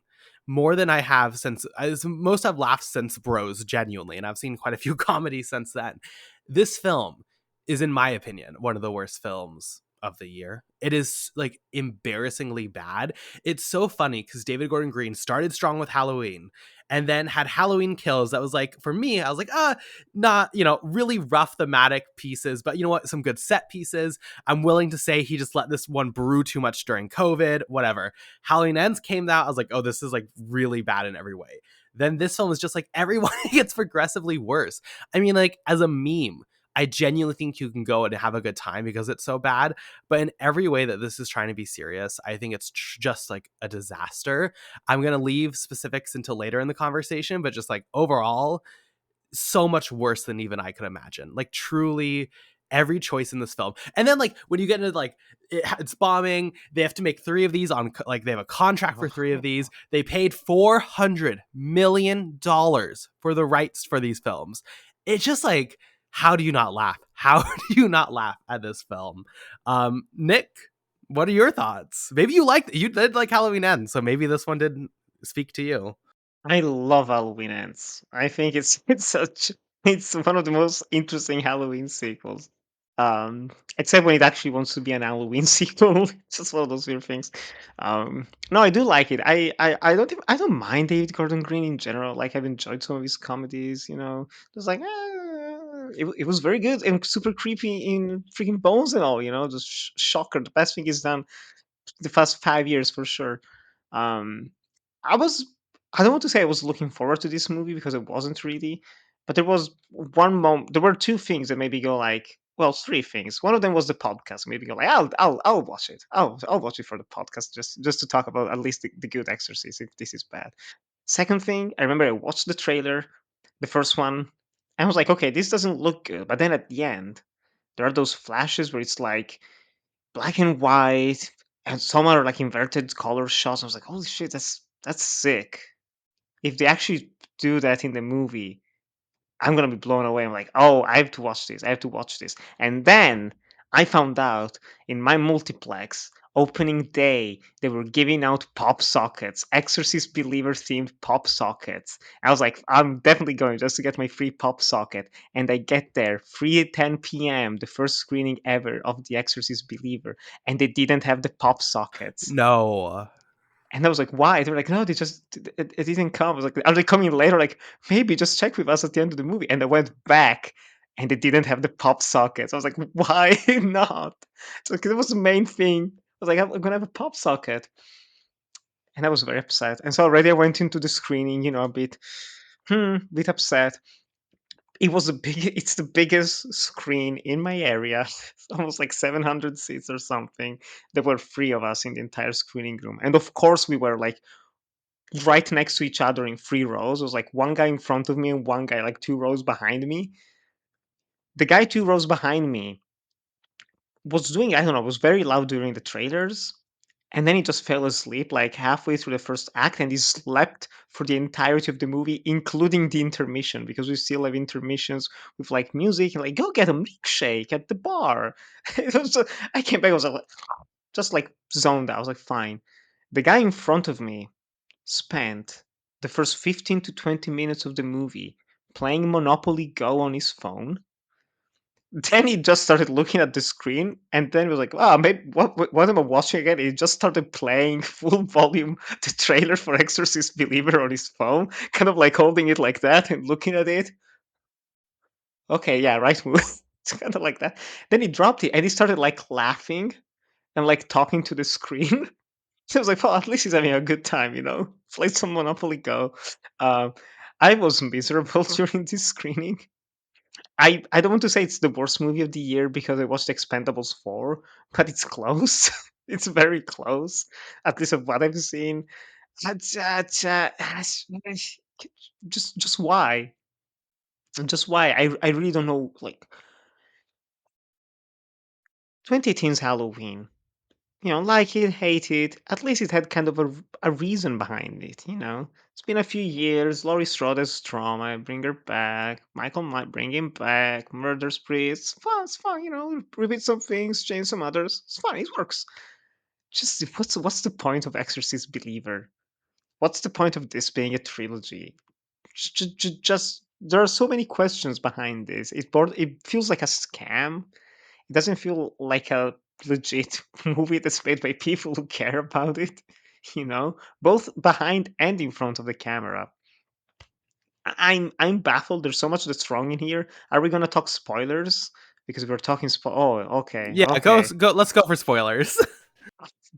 more than I have since, as most I've laughed since Bros, genuinely, and I've seen quite a few comedies since then. This film is, in my opinion, one of the worst films of the year. It is like embarrassingly bad. It's so funny because David Gordon Green started strong with Halloween and then had Halloween Kills. That was like, for me, I was like, not, you know, really rough thematic pieces, but you know what? Some good set pieces. I'm willing to say he just let this one brew too much during COVID, whatever. Halloween Ends came out. I was like, oh, this is like really bad in every way. Then this film is just like, everyone gets progressively worse. I mean, like, as a meme, I genuinely think you can go and have a good time because it's so bad. But in every way that this is trying to be serious, I think it's just like a disaster. I'm going to leave specifics until later in the conversation, but just like overall, so much worse than even I could imagine. Like truly every choice in this film. And then like when you get into like it's bombing, they have to make 3 of these on, like they have a contract for 3 of these. They paid $400 million for the rights for these films. It's just like, how do you not laugh? How do you not laugh at this film? Nick, what are your thoughts? Maybe you did like Halloween Ends, so maybe this one didn't speak to you. I love Halloween Ends. I think it's one of the most interesting Halloween sequels. Except when it actually wants to be an Halloween sequel. It's just one of those weird things. No, I do like it. I don't mind David Gordon Green in general. Like I've enjoyed some of his comedies. You know, just like it was very good and super creepy in freaking Bones and all. You know, just shocker. The best thing he's done the past 5 years for sure. Um, I was I don't want to say I was looking forward to this movie because it wasn't really, but there was one moment. There were 2 things that made me go like, well, 3 things. One of them was the podcast. Maybe go like, I'll watch it. I'll watch it for the podcast just to talk about at least the good Exorcist if this is bad. Second thing, I remember I watched the trailer, the first one, and I was like, okay, this doesn't look good. But then at the end, there are those flashes where it's like black and white, and some are like inverted color shots. I was like, holy shit, that's sick. If they actually do that in the movie, I'm gonna be blown away. I'm like, oh, I have to watch this. I have to watch this. And then I found out in my multiplex Opening day, they were giving out pop sockets, Exorcist Believer themed pop sockets. I was like, I'm definitely going just to get my free pop socket. And I get there, free at 10 p.m., the first screening ever of The Exorcist Believer, and they didn't have the pop sockets. No. And I was like, why? They're like, no, it didn't come. I was like, are they coming later? Like, maybe just check with us at the end of the movie. And I went back and they didn't have the pop sockets. I was like, why not? So it was the main thing. I was like, I'm going to have a pop socket. And I was very upset. And so already I went into the screening, a bit upset. It's the biggest screen in my area. It's almost like 700 seats or something. There were three of us in the entire screening room. And of course we were like right next to each other in three rows. It was like one guy in front of me and one guy like 2 rows behind me. The guy 2 rows behind me was doing, I don't know, was very loud during the trailers. And then he just fell asleep like halfway through the first act and he slept for the entirety of the movie, including the intermission, because we still have intermissions with like music and like, go get a milkshake at the bar. It was, I came back, I was like, just like zoned out. I was like, fine. The guy in front of me spent the first 15 to 20 minutes of the movie playing Monopoly Go on his phone. Then he just started looking at the screen and then was like, "Ah, maybe what am I watching again?" He just started playing full volume the trailer for Exorcist Believer on his phone, kind of like holding it like that and looking at it. Okay, yeah, right move. It's kind of like that. Then he dropped it and he started like laughing and like talking to the screen. So I was like, well, at least he's having a good time. Play some Monopoly Go. Um, I was miserable during this screening. I don't want to say it's the worst movie of the year because I watched Expendables 4, but it's close. It's very close, at least of what I've seen. Just why? Just why? I really don't know. Like 2018's Halloween. Like it, hate it. At least it had kind of a reason behind it. It's been a few years. Laurie Strode has trauma. Bring her back. Michael might bring him back. Murder spree. It's fun. It's fun. Repeat some things, change some others. It's fun. It works. Just what's the point of Exorcist Believer? What's the point of this being a trilogy? Just there are so many questions behind this. It feels like a scam. It doesn't feel like a legit movie that's made by people who care about it, both behind and in front of the camera. I'm baffled. There's so much that's wrong in here. Are we gonna talk spoilers? Because we're talking Oh, okay, Yeah, okay. go. Let's go for spoilers.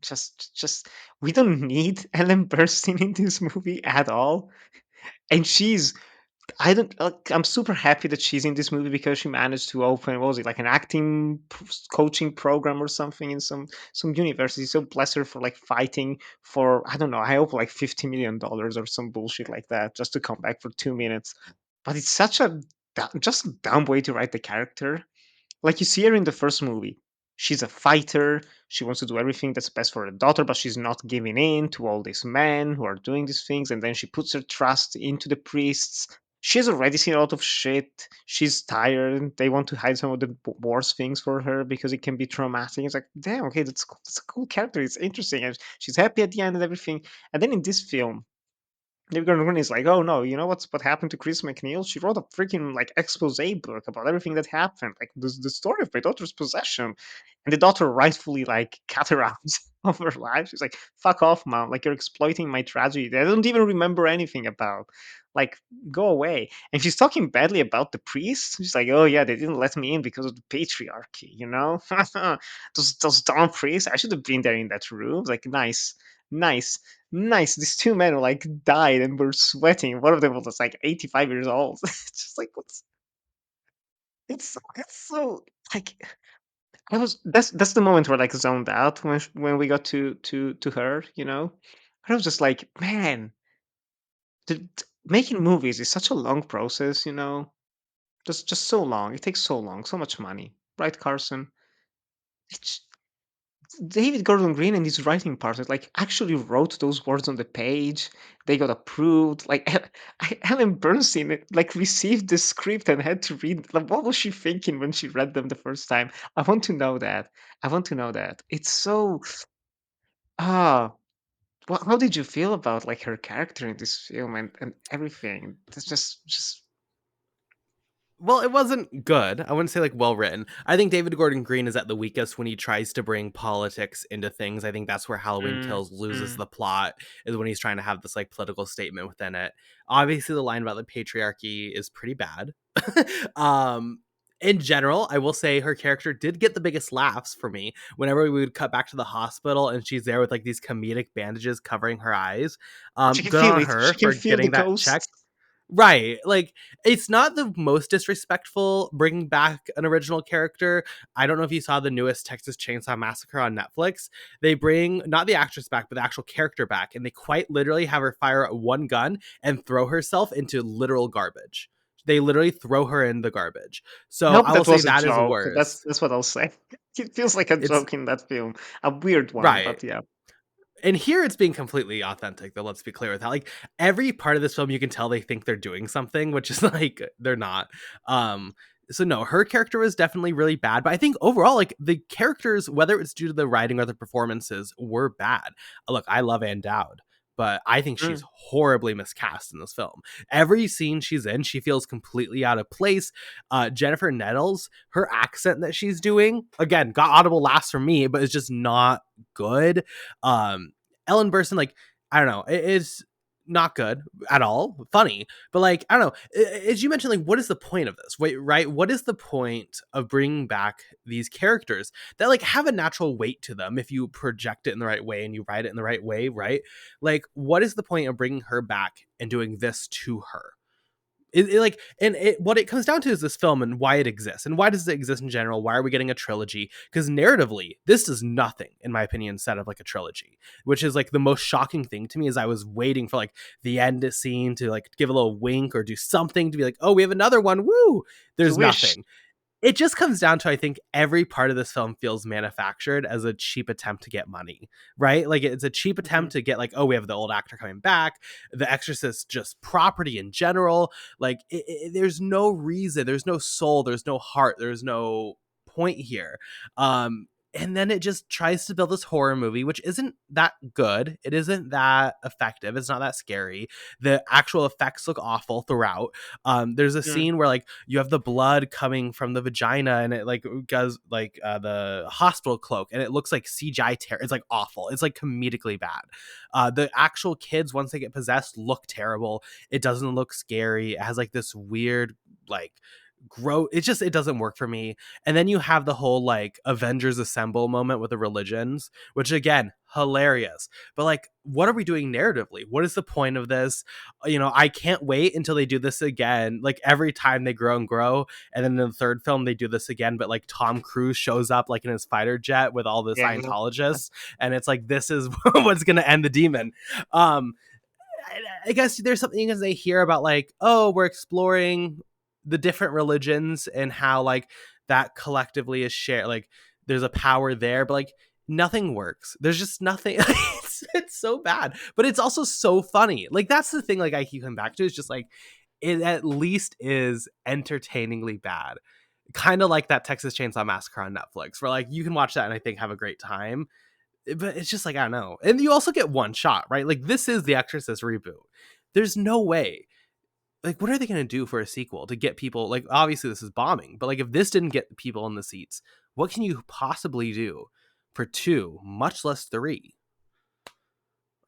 Just we don't need Ellen Burstyn in this movie at all, and she's I don't. I'm super happy that she's in this movie because she managed to open, what was it, like an acting coaching program or something in some university. So bless her for like fighting for, I don't know. I hope like $50 million or some bullshit like that just to come back for 2 minutes. But it's such a just a dumb way to write the character. Like you see her in the first movie. She's a fighter. She wants to do everything that's best for her daughter, but she's not giving in to all these men who are doing these things. And then she puts her trust into the priests. She's already seen a lot of shit. She's tired. They want to hide some of the worst things for her because it can be traumatic. It's like, damn, okay, that's cool. That's a cool character. It's interesting. And she's happy at the end and everything. And then in this film, David Gordon Green is like, oh no, you know what happened to Chris McNeil? She wrote a freaking like expose book about everything that happened, like the story of my daughter's possession, and the daughter rightfully like cut her out of her life. She's like, fuck off, mom! Like you're exploiting my tragedy that I don't even remember anything about. Like, go away. And she's talking badly about the priests. She's like, oh yeah, they didn't let me in because of the patriarchy. Those dumb priests. I should have been there in that room. Like, nice, nice. Nice. These two men like died and were sweating. One of them was like 85 years old. It's just like what's it's so like I was that's the moment where I like zoned out when we got to her. I was just like, man, making movies is such a long process. Just so long. It takes so long, so much money, right, Carson? It's David Gordon Green and his writing partners like actually wrote those words on the page. They got approved. Like Ellen Bernstein like received the script and had to read. Like, what was she thinking when she read them the first time? I want to know that. I want to know that. It's so. Ah, how did you feel about like her character in this film and everything? That's just Well, it wasn't good. I wouldn't say like well written. I think David Gordon Green is at the weakest when he tries to bring politics into things. I think that's where Halloween mm, Kills loses mm. the plot, is when he's trying to have this like political statement within it. Obviously, the line about the patriarchy is pretty bad. um, in general, I will say her character did get the biggest laughs for me whenever we would cut back to the hospital and she's there with like these comedic bandages covering her eyes. She can Good feel on it. her She can for feel the getting that checked. ghosts. Right. Like, it's not the most disrespectful bringing back an original character. I don't know if you saw the newest Texas Chainsaw Massacre on Netflix. They bring not the actress back, but the actual character back, and they quite literally have her fire one gun and throw herself into literal garbage. They literally throw her in the garbage. I So hope I will that say was a that is joke. worse. That's what I'll say. It feels like a It's joke in that film, a weird one, right. but yeah. And here it's being completely authentic, though. Let's be clear with that. Like, every part of this film, you can tell they think they're doing something, which is like they're not. um so no, her character was definitely really bad, but I think overall, like, the characters, whether it's due to the writing or the performances, were bad. Look, I love Ann Dowd, but I think she's Mm, horribly miscast in this film. Every scene she's in, she feels completely out of place. Jennifer Nettles, her accent that she's doing, again, got audible laughs from me, but it's just not good. um Ellen Burstyn, like, I don't know, it is not good at all. Funny, but like, I don't know. As you mentioned, like, what is the point of this? Wait, right? What is the point of bringing back these characters that like have a natural weight to them if you project it in the right way and you write it in the right way, right? Like, what is the point of bringing her back and doing this to her? Like, and what it comes down to is this film and why it exists, and why does it exist in general? Why are we getting a trilogy? Because narratively, this is nothing, in my opinion, instead of like a trilogy, which is like the most shocking thing to me. Is I was waiting for like the end scene to like give a little wink or do something to be like, oh, we have another one, woo. you There's wish. nothing. It just comes down to, I think every part of this film feels manufactured as a cheap attempt to get money, right? Like, it's a cheap Mhm. attempt to get like, oh, we have the old actor coming back, the Exorcist just property in general. Like, there's no reason, there's no soul, there's no heart, there's no point here. And then it just tries to build this horror movie, which isn't that good. It isn't that effective. It's not that scary. The actual effects look awful throughout. There's a Mm. scene where like you have the blood coming from the vagina and it like goes like the hospital cloak and it looks like CGI terror. It's like awful. It's like comedically bad. The actual kids, once they get possessed, look terrible. It doesn't look scary. It has like this weird like it doesn't work for me. And then you have the whole like Avengers Assemble moment with the religions, which again, hilarious. But like, what are we doing narratively? What is the point of this? I can't wait until they do this again. Like, every time they grow and grow, and then in the third film they do this again, but like Tom Cruise shows up like in his fighter jet with all the Yeah. Scientologists, and it's like, this is what's gonna end the demon. um I guess there's something as they hear about like, oh, we're exploring the different religions and how like that collectively is shared. Like, there's a power there, but like nothing works. There's just nothing. It's so bad, but it's also so funny. Like, that's the thing. Like, I keep coming back to is just like, it at least is entertainingly bad. Kind of like that Texas Chainsaw Massacre on Netflix, where like you can watch that and I think have a great time, but it's just like, I don't know. And you also get one shot, right? Like, this is the Exorcist reboot. There's no way. Like, what are they going to do for a sequel to get people? Like, obviously this is bombing, but like, if this didn't get people in the seats, what can you possibly do for two, much less three?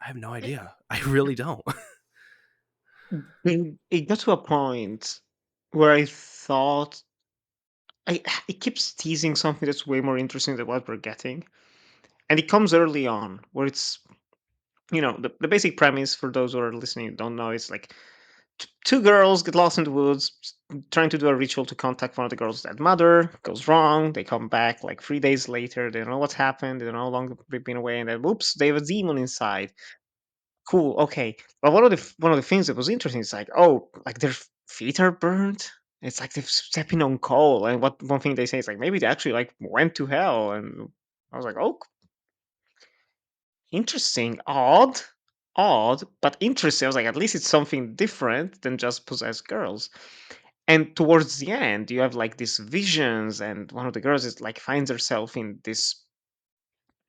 I have no idea. I really don't. It got to a point where I thought it keeps teasing something that's way more interesting than what we're getting. And it comes early on where it's, the basic premise for those who are listening and don't know, is like two girls get lost in the woods trying to do a ritual to contact one of the girl's dead mother. Goes wrong. They come back like 3 days later. They don't know what's happened. They don't know how long they've been away. And then, whoops, they have a demon inside. Cool. Okay. But one of the things that was interesting is like, oh, like their feet are burned. It's like they're stepping on coal. And what one thing they say is like, maybe they actually like went to hell. And I was like, oh, interesting, odd, but interesting. I was like, at least it's something different than just possessed girls. And towards the end, you have like these visions, and one of the girls is like finds herself in this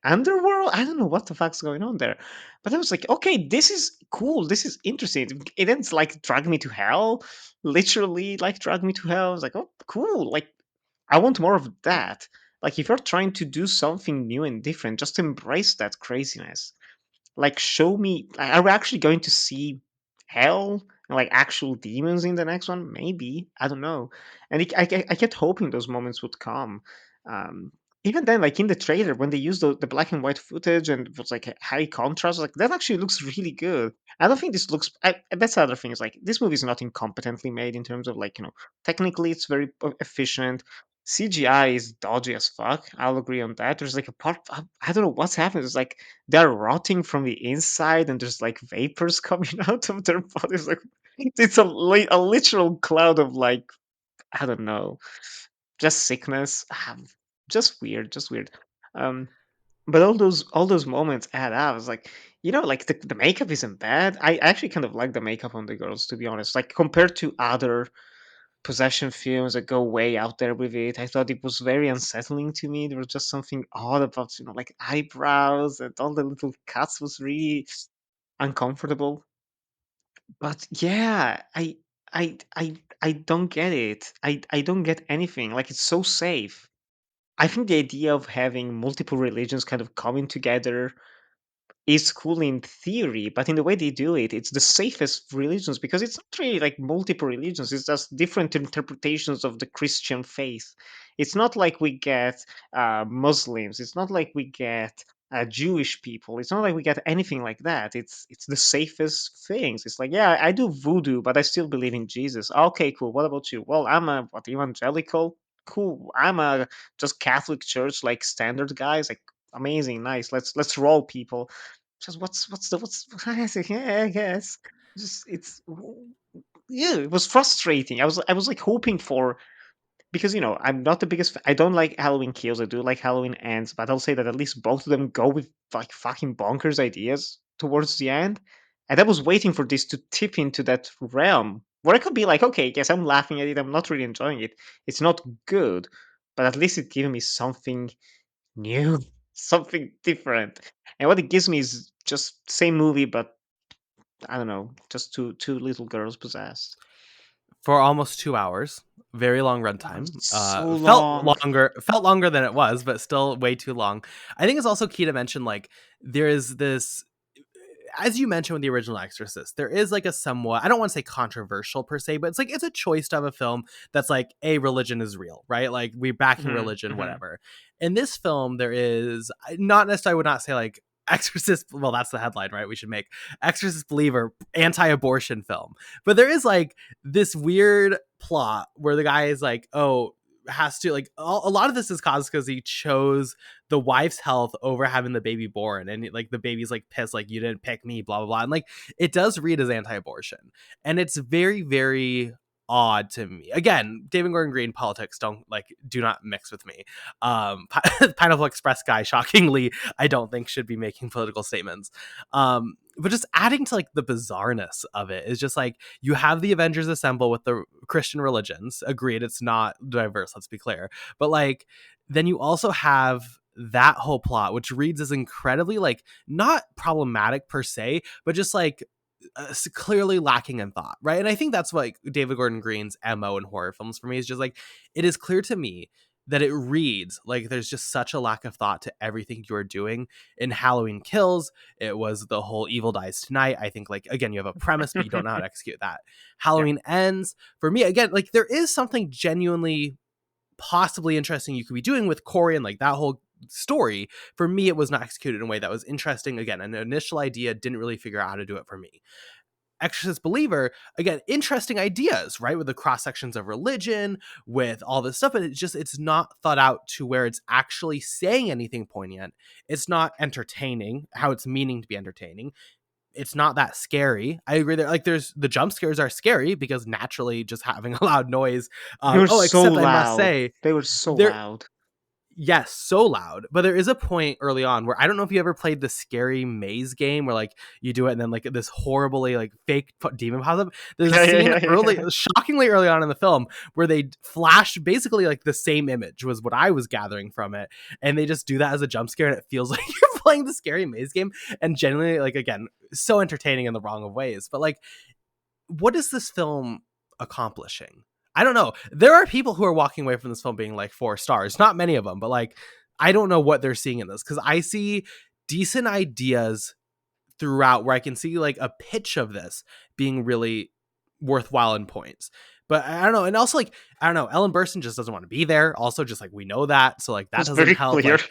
underworld. I don't know what the fuck's going on there, but I was like, okay, this is cool. This is interesting. It ends like drag me to hell, literally like drag me to hell. I was like, oh, cool. Like, I want more of that. Like, if you're trying to do something new and different, just embrace that craziness. Like, show me. Are we actually going to see hell and like actual demons in the next one? Maybe, I don't know. And I kept hoping those moments would come. Um, Even then, like in the trailer, when they used the black and white footage and it was like a high contrast, like that actually looks really good. I don't think this looks. That's the other thing. Is like this movie is not incompetently made in terms of like technically it's very efficient. CGI is dodgy as fuck. I'll agree on that. There's like a part. I don't know what's happening. It's like they're rotting from the inside and there's like vapors coming out of their bodies. Like it's a literal cloud of like, I don't know, just sickness. Just weird, just weird. um but all those moments add up. It's like, like the makeup isn't bad. I actually kind of like the makeup on the girls, to be honest, like compared to other possession films that go way out there with it. I thought it was very unsettling to me. There was just something odd about, like eyebrows and all the little cuts was really uncomfortable. But yeah, I don't get it. I don't get anything. Like, it's so safe. I think the idea of having multiple religions kind of coming together is cool in theory, but in the way they do it, it's the safest religions because it's not really like multiple religions. It's just different interpretations of the Christian faith. It's not like we get Muslims. It's not like we get Jewish people. It's not like we get anything like that. It's the safest things. It's like, yeah, I do voodoo, but I still believe in Jesus. Okay, cool. What about you? Well, I'm a evangelical. Cool. I'm a just Catholic Church like standard guys. Like, amazing, nice. Let's roll, people. Just what's yeah, I guess. Just it's yeah, it was frustrating. I was like hoping for, because I'm not the biggest I don't like Halloween Kills. I do like Halloween Ends, but I'll say that at least both of them go with like fucking bonkers ideas towards the end. And I was waiting for this to tip into that realm where I could be like, okay, yes, I'm laughing at it. I'm not really enjoying it. It's not good, but at least it gave me something new, something different. And what it gives me is just same movie, but I don't know, just two little girls possessed. For almost 2 hours, very long runtime. So long. Felt longer than it was, but still way too long. I think it's also key to mention, like, there is this, as you mentioned with the original Exorcist, there is like a somewhat, I don't want to say controversial per se, but it's like it's a choice to have a film that's like, a religion is real, right? Like, we're backing Mhm, religion, mhm. whatever. In this film, there is not necessarily, I would not say like Exorcist, well, that's the headline, right? We should make Exorcist believer anti-abortion film. But there is like this weird plot where the guy is like, oh, has to like a lot of this is caused because he chose the wife's health over having the baby born, and like the baby's like pissed, like, you didn't pick me, blah blah blah, and like it does read as anti-abortion, and it's very very odd to me. Again, David Gordon Green politics do not mix with me. Pineapple Express guy, shockingly, I don't think should be making political statements. But just adding to like the bizarreness of it is just like, you have the Avengers assemble with the Christian religions. Agreed, it's not diverse, let's be clear. But like, then you also have that whole plot, which reads as incredibly like not problematic per se, but just like clearly lacking in thought, right? And I think that's like David Gordon Green's MO in horror films for me, is just like, it is clear to me that it reads like there's just such a lack of thought to everything you're doing. In Halloween Kills, it was the whole evil dies tonight. I think, like, again, you have a premise, but you don't know how to execute that. Yeah. Halloween Ends, for me, again, like, there is something genuinely possibly interesting you could be doing with Corey and like that whole story. For me, it was not executed in a way that was interesting. Again, an initial idea, didn't really figure out how to do it for me. Exorcist Believer, again, interesting ideas, right? With the cross sections of religion, with all this stuff, but it's not thought out to where it's actually saying anything poignant. It's not entertaining how it's meaning to be entertaining. It's not that scary. I agree that like there's the jump scares are scary because naturally just having a loud noise. They were so Except I must loud. say, They were so there loud. Yes, so loud. But there is a point early on where I don't know if you ever played the scary maze game where like you do it and then like this horribly like fake demon pops up. There's a Yeah, yeah, scene yeah, yeah, early, yeah. shockingly early on in the film where they flash basically like the same image was what I was gathering from it, and they just do that as a jump scare, and it feels like you're playing the scary maze game. And genuinely, like again, so entertaining in the wrong of ways. But like, what is this film accomplishing? I don't know. There are people who are walking away from this film being like 4 stars. Not many of them, but like I don't know what they're seeing in this, because I see decent ideas throughout where I can see like a pitch of this being really worthwhile in points. But I don't know. And also like, I don't know, Ellen Burstyn just doesn't want to be there. Also, just like we know that. So like that It's doesn't very help. clear. Like,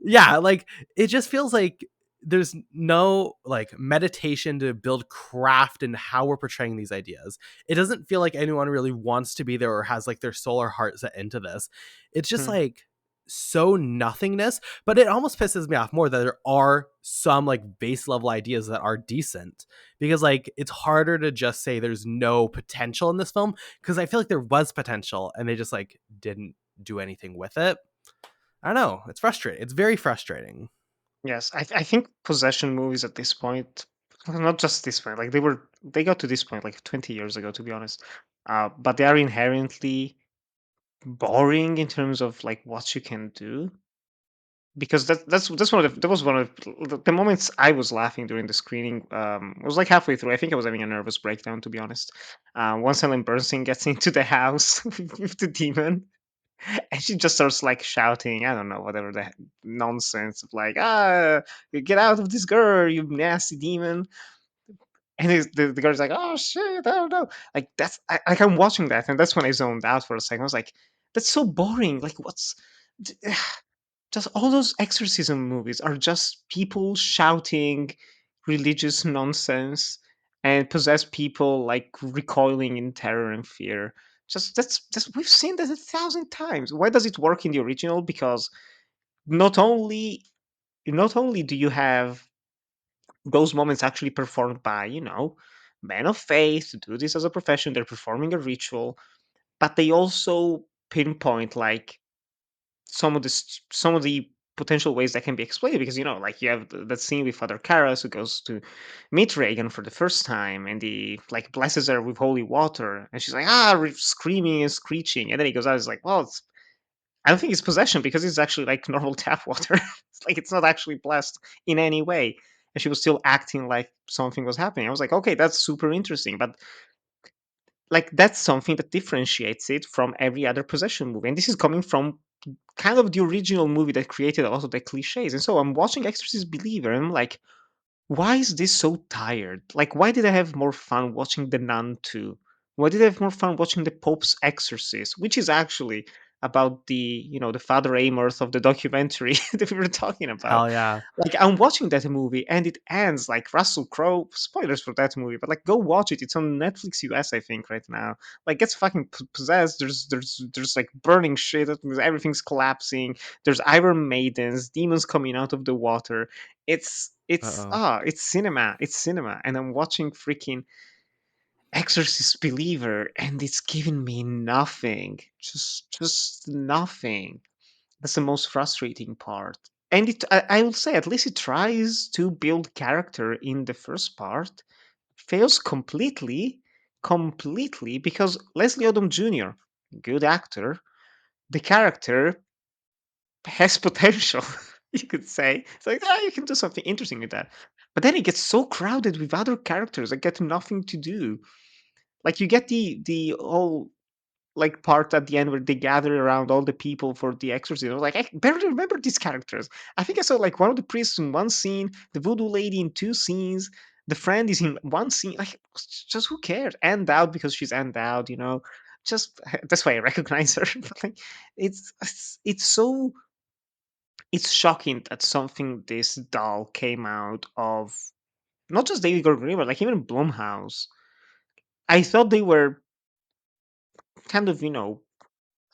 yeah, like it just feels like there's no like meditation to build craft in how we're portraying these ideas. It doesn't feel like anyone really wants to be there or has like their soul or heart set into this. It's just Hmm. like so nothingness, but it almost pisses me off more that there are some like base level ideas that are decent, because like it's harder to just say there's no potential in this film, because I feel like there was potential and they just like didn't do anything with it. I don't know. It's frustrating. It's very frustrating. Yes, I think possession movies at this point, well, not just this point, like they got to this point like 20 years ago, to be honest. But they are inherently boring in terms of like what you can do, because that's one of that was one of the moments I was laughing during the screening. It was like halfway through. I think I was having a nervous breakdown, to be honest. Once Ellen Bernstein gets into the house with the demon, and she just starts like shouting, I don't know, whatever the nonsense of like, you get out of this girl, you nasty demon. And the girl's like, oh shit, I don't know. Like that's like I'm watching that, and that's when I zoned out for a second. I was like, that's so boring. Like what's just all those exorcism movies are just people shouting religious nonsense and possessed people like recoiling in terror and fear. Just that's we've seen that 1,000 times. Why does it work in the original? Because not only not only do you have those moments actually performed by, men of faith who do this as a profession, they're performing a ritual, but they also pinpoint like some of the potential ways that can be explained, because like you have that scene with Father Karras who goes to meet Reagan for the first time, and he like blesses her with holy water, and she's like screaming and screeching, and then he goes out, he's like, well, I don't think it's possession because it's actually like normal tap water. It's like it's not actually blessed in any way, and she was still acting like something was happening. I was like, okay, that's super interesting, but like that's something that differentiates it from every other possession movie, and this is coming from kind of the original movie that created a lot of the cliches. And so I'm watching Exorcist Believer, and I'm like, why is this so tired? Like, why did I have more fun watching The Nun 2? Why did I have more fun watching The Pope's Exorcist, which is actually about the Father Amorth of the documentary that we were talking about? Hell yeah. Like, I'm watching that movie and it ends like Russell Crowe. Spoilers for that movie, but like, go watch it. It's on Netflix US, I think, right now. Like, gets fucking possessed. There's like burning shit. Everything's collapsing. There's Iron Maidens, demons coming out of the water. Uh-oh. It's cinema. It's cinema, and I'm watching freaking Exorcist Believer, and it's giving me nothing. Just nothing. That's the most frustrating part. And I will say, at least it tries to build character in the first part. Fails completely, because Leslie Odom Jr., good actor, the character has potential. You could say it's like, you can do something interesting with that, but then it gets so crowded with other characters that get nothing to do. Like you get the whole like part at the end where they gather around all the people for the exorcism. I was like, I barely remember these characters. I think I saw like one of the priests in one scene, the voodoo lady in two scenes, the friend is in one scene. Like, just who cares? And out because she's and out, Just that's why I recognize her. But like, it's so it's shocking that something this dull came out of not just David Gordon Green, but like even Blumhouse. I thought they were kind of, I don't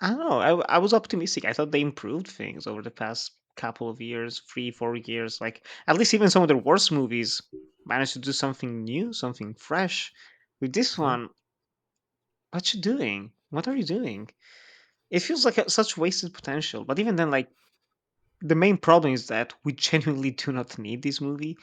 know. I was optimistic. I thought they improved things over the past couple of years, 3, 4 years. Like at least even some of their worst movies managed to do something new, something fresh. With this Yeah. one, what you doing? What are you doing? It feels like such wasted potential. But even then, like the main problem is that we genuinely do not need this movie.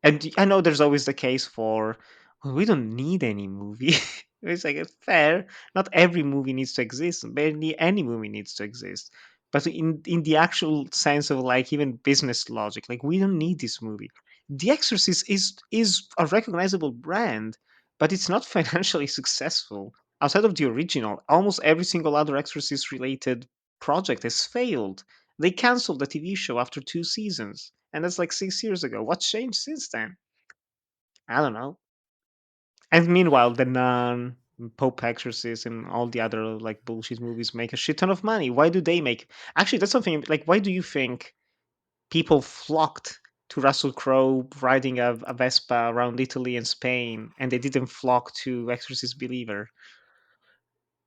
And I know there's always the case for, well, we don't need any movie. It's like it's fair. Not every movie needs to exist. Barely any movie needs to exist. But in the actual sense of like even business logic, like we don't need this movie. The Exorcist is a recognizable brand, but it's not financially successful. Outside of the original, almost every single other Exorcist related project has failed. They canceled the TV show after 2 seasons, and that's like 6 years ago. What's changed since then? I don't know. And meanwhile, The Nun, Pope Exorcist, and all the other like bullshit movies make a shit ton of money. Why do they make? Actually, that's something like why do you think people flocked to Russell Crowe riding a Vespa around Italy and Spain, and they didn't flock to Exorcist Believer?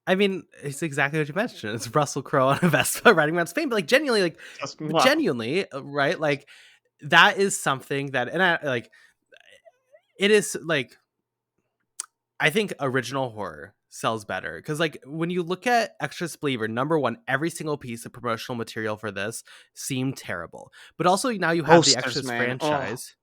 I mean, it's exactly what you mentioned. It's Russell Crowe on a Vespa riding around Spain, but like Just wow. right? Like that is something that, and I like it is like I think original horror sells better because like when you look at Exorcist Believer, number one, every single piece of promotional material for this seemed terrible, but also now you have the Posters, Exorcist man. Oh, franchise.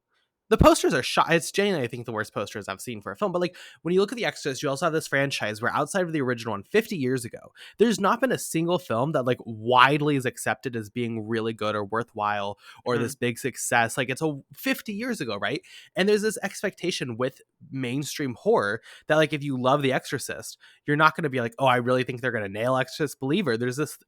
The posters are shot. It's genuinely, I think, the worst posters I've seen for a film. But like when you look at The Exorcist, you also have this franchise where outside of the original one, 50 years ago, there's not been a single film that like widely is accepted as being really good or worthwhile or mhm. this big success. Like it's a 50 years ago, right? And there's this expectation with mainstream horror that like if you love The Exorcist, you're not going to be like, oh, I really think they're going to nail Exorcist Believer. There's this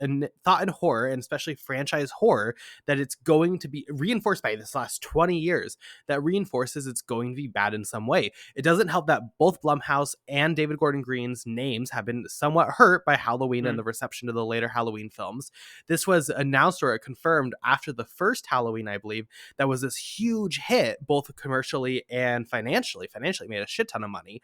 thought in horror, and especially franchise horror, that it's going to be reinforced by this last 20 years that reinforces it's going to be bad in some way. It doesn't help that both Blumhouse and David Gordon Green's names have been somewhat hurt by Halloween and Mm. the reception to the later Halloween films. This was announced or confirmed after the first Halloween, I believe, that was this huge hit, both commercially and financially. Financially made a shit ton of money,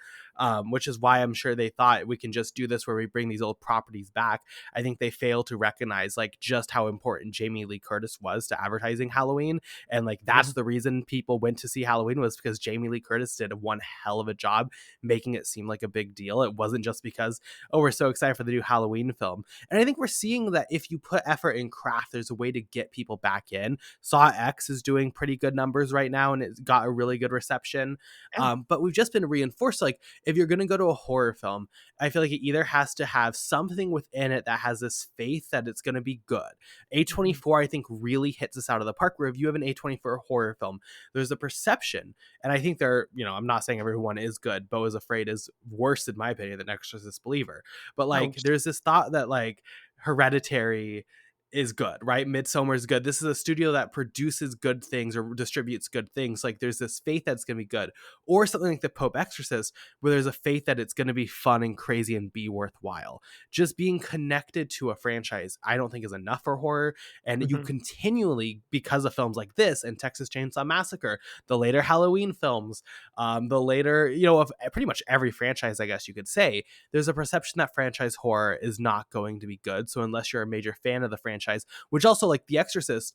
which is why I'm sure they thought we can just do this where we bring these old properties back. I think they failed to recognize like just how important Jamie Lee Curtis was to advertising Halloween, and like that's the reason people went to see Halloween was because Jamie Lee Curtis did one hell of a job making it seem like a big deal. It wasn't just because, oh, we're so excited for the new Halloween film. And I think we're seeing that if you put effort in craft, there's a way to get people back in. Saw X is doing pretty good numbers right now, and it's got a really good reception. Yeah. But we've just been reinforced. Like, if you're going to go to a horror film, I feel like it either has to have something within it that has this faith that it's going to be good. Mhm. A24, I think, really hits us out of the park. Where if you have an A24 horror film, there's a perception, and I think I'm not saying everyone is good. Beau is Afraid is worse, in my opinion, than Exorcist Believer. But No. like, there's this thought that like Hereditary is good, right? Midsommar is good. This is a studio that produces good things or distributes good things. Like there's this faith that's going to be good, or something like the Pope Exorcist, where there's a faith that it's going to be fun and crazy and be worthwhile. Just being connected to a franchise, I don't think is enough for horror. And you Mhm. continually, because of films like this and Texas Chainsaw Massacre, the later Halloween films, the later, of pretty much every franchise, I guess you could say, there's a perception that franchise horror is not going to be good. So unless you're a major fan of the franchise, which also like The Exorcist,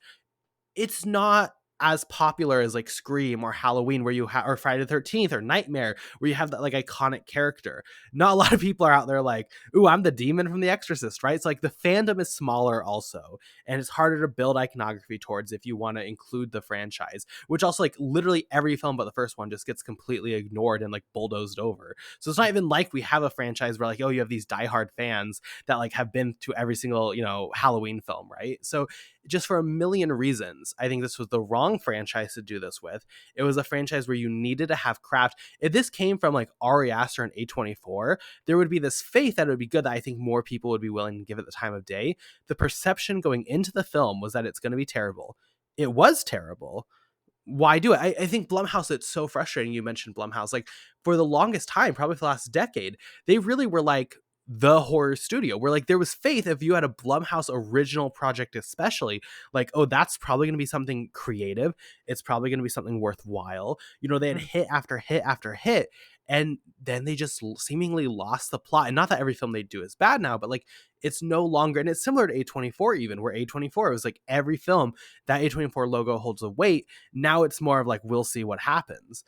it's not as popular as like Scream or Halloween, where you have, or Friday the 13th or Nightmare, where you have that like iconic character. Not a lot of people are out there like, ooh, I'm the demon from The Exorcist, right? It's like the fandom is smaller also, and it's harder to build iconography towards if you want to include the franchise, which also like literally every film but the first one just gets completely ignored and like bulldozed over. So it's not even like we have a franchise where like, oh, you have these diehard fans that like have been to every single, Halloween film, right? So just for a million reasons, I think this was the wrong franchise to do this with. It was a franchise where you needed to have craft. If this came from like Ari Aster and A24, there would be this faith that it would be good that I think more people would be willing to give it the time of day. The perception going into the film was that it's going to be terrible. It was terrible. Why do it? I think Blumhouse, it's so frustrating. You mentioned Blumhouse. Like for the longest time, probably for the last decade, they really were like the horror studio where like there was faith if you had a Blumhouse original project, especially like, oh, that's probably going to be something creative. It's probably going to be something worthwhile. They had Mm. hit after hit after hit. And then they just seemingly lost the plot. And not that every film they do is bad now, but like it's no longer, and it's similar to A24 even, where A24 was like every film that A24 logo holds a weight. Now it's more of like, we'll see what happens,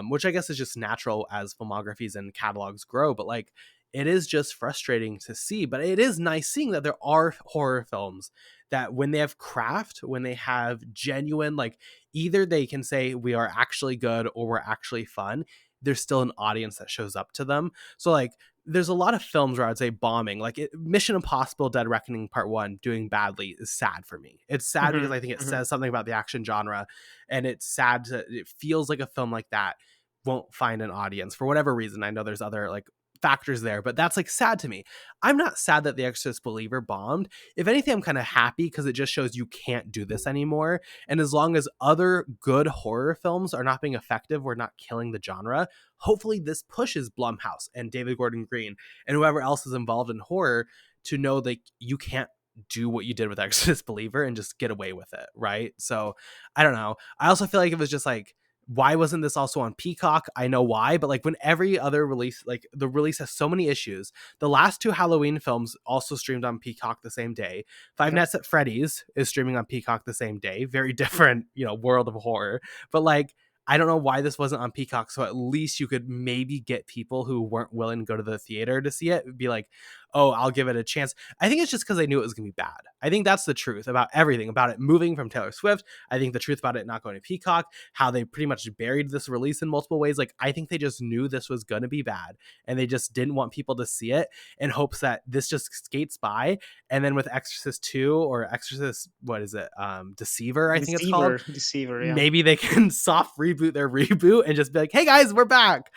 which I guess is just natural as filmographies and catalogs grow. But like, it is just frustrating to see. But it is nice seeing that there are horror films that when they have craft, when they have genuine, like either they can say we are actually good or we're actually fun, there's still an audience that shows up to them. So like there's a lot of films where I'd say bombing, like Mission Impossible Dead Reckoning Part 1 doing badly is sad for me. It's sad because I think it says something about the action genre, and it's sad it feels like a film like that won't find an audience for whatever reason. I know there's other like factors there, but that's like sad to me. I'm not sad that The Exorcist Believer bombed. If anything, I'm kind of happy because it just shows you can't do this anymore. And as long as other good horror films are not being effective, we're not killing the genre. Hopefully this pushes Blumhouse and David Gordon Green and whoever else is involved in horror to know that you can't do what you did with Exorcist Believer and just get away with it, right? So I don't know. I also feel like it was just like, why wasn't this also on Peacock? I know why, but like when every other release, like the release has so many issues. The last 2 Halloween films also streamed on Peacock the same day. Five Nights at Freddy's is streaming on Peacock the same day. Very different, world of horror. But like, I don't know why this wasn't on Peacock. So at least you could maybe get people who weren't willing to go to the theater to see it, be like, oh, I'll give it a chance. I think it's just because they knew it was going to be bad. I think that's the truth about everything, about it moving from Taylor Swift. I think the truth about it not going to Peacock, how they pretty much buried this release in multiple ways. Like, I think they just knew this was going to be bad and they just didn't want people to see it in hopes that this just skates by. And then with Exorcist 2 or Exorcist, what is it? Deceiver, I think it's called. Deceiver, yeah. Maybe they can soft reboot their reboot and just be like, hey guys, we're back.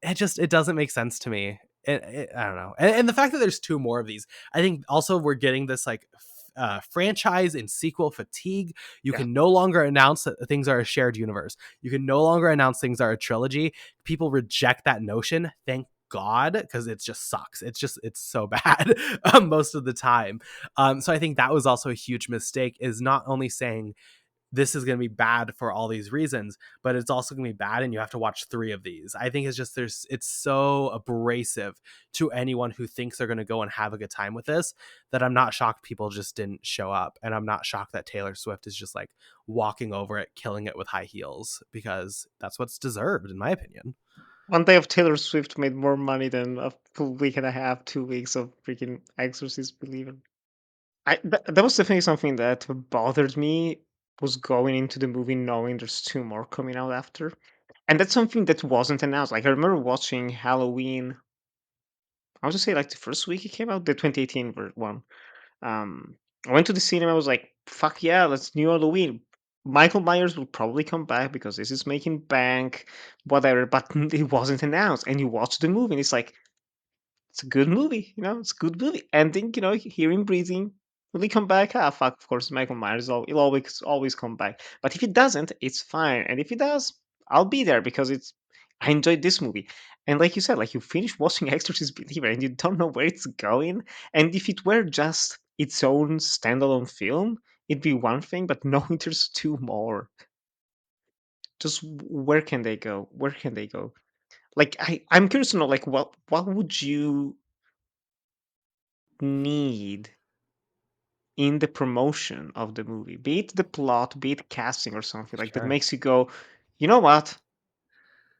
It doesn't make sense to me. I don't know. And the fact that there's 2 more of these, I think also we're getting this like franchise and sequel fatigue. You can no longer announce that things are a shared universe. You can no longer announce things are a trilogy. People reject that notion. Thank God, because it just sucks. It's so bad most of the time. So I think that was also a huge mistake, is not only saying this is going to be bad for all these reasons, but it's also going to be bad and you have to watch 3 of these. I think it's just it's so abrasive to anyone who thinks they're going to go and have a good time with this that I'm not shocked people just didn't show up. And I'm not shocked that Taylor Swift is just like walking over it, killing it with high heels, because that's what's deserved, in my opinion. One day of Taylor Swift made more money than a full week and a half, 2 weeks of freaking Exorcist Believer. That was definitely something that bothered me, was going into the movie knowing there's 2 more coming out after. And that's something that wasn't announced. Like, I remember watching Halloween, I would say like the first week it came out, the 2018 one. I went to the cinema, I was like, fuck yeah, let's new Halloween. Michael Myers will probably come back because this is making bank, whatever, but it wasn't announced. And you watch the movie and it's like, it's a good movie, it's a good movie. Ending, hearing breathing. Will he come back? Ah, fuck, of course, Michael Myers, he'll always come back. But if he doesn't, it's fine. And if he does, I'll be there because I enjoyed this movie. And like you said, like you finish watching Exorcist Believer and you don't know where it's going. And if it were just its own standalone film, it'd be one thing, but knowing there's 2 more. Just where can they go? Where can they go? Like I'm curious to know, like what would you need in the promotion of the movie, be it the plot, be it casting or something like that Sure. makes you go, you know what?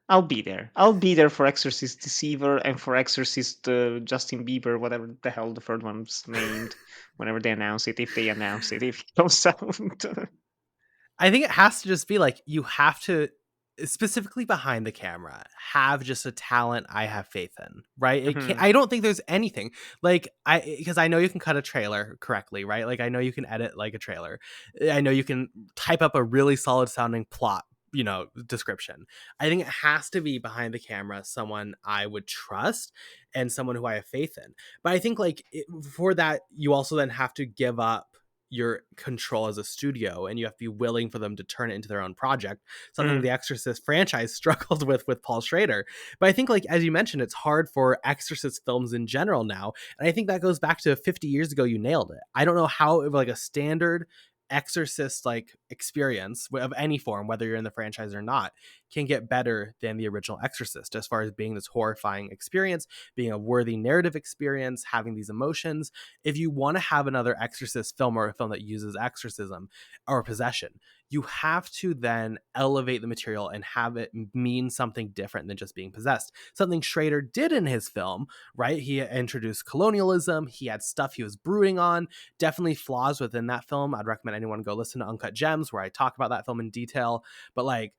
I'll be there. I'll be there for Exorcist Deceiver and for Exorcist Justin Bieber, whatever the hell the third one's named, whenever they announce it, if they announce it, if it comes out. I think it has to just be like, you have to, specifically behind the camera, have just a talent I have faith in, right? I don't think there's anything like because I know you can cut a trailer correctly, right? Like I know you can edit like a trailer. I know you can type up a really solid sounding plot, description. I think it has to be behind the camera someone I would trust and someone who I have faith in. But I think like for that, you also then have to give up your control as a studio, and you have to be willing for them to turn it into their own project, something the Exorcist franchise struggled with Paul Schrader. But I think, like as you mentioned, it's hard for Exorcist films in general now, and I think that goes back to 50 years ago. You nailed it. I don't know how like a standard Exorcist like experience of any form, whether you're in the franchise or not, can get better than the original Exorcist as far as being this horrifying experience, being a worthy narrative experience, having these emotions. If you want to have another Exorcist film or a film that uses exorcism or possession, you have to then elevate the material and have it mean something different than just being possessed. Something Schrader did in his film, right? He introduced colonialism. He had stuff he was brooding on. Definitely flaws within that film. I'd recommend anyone go listen to Uncut Gems, where I talk about that film in detail. But like,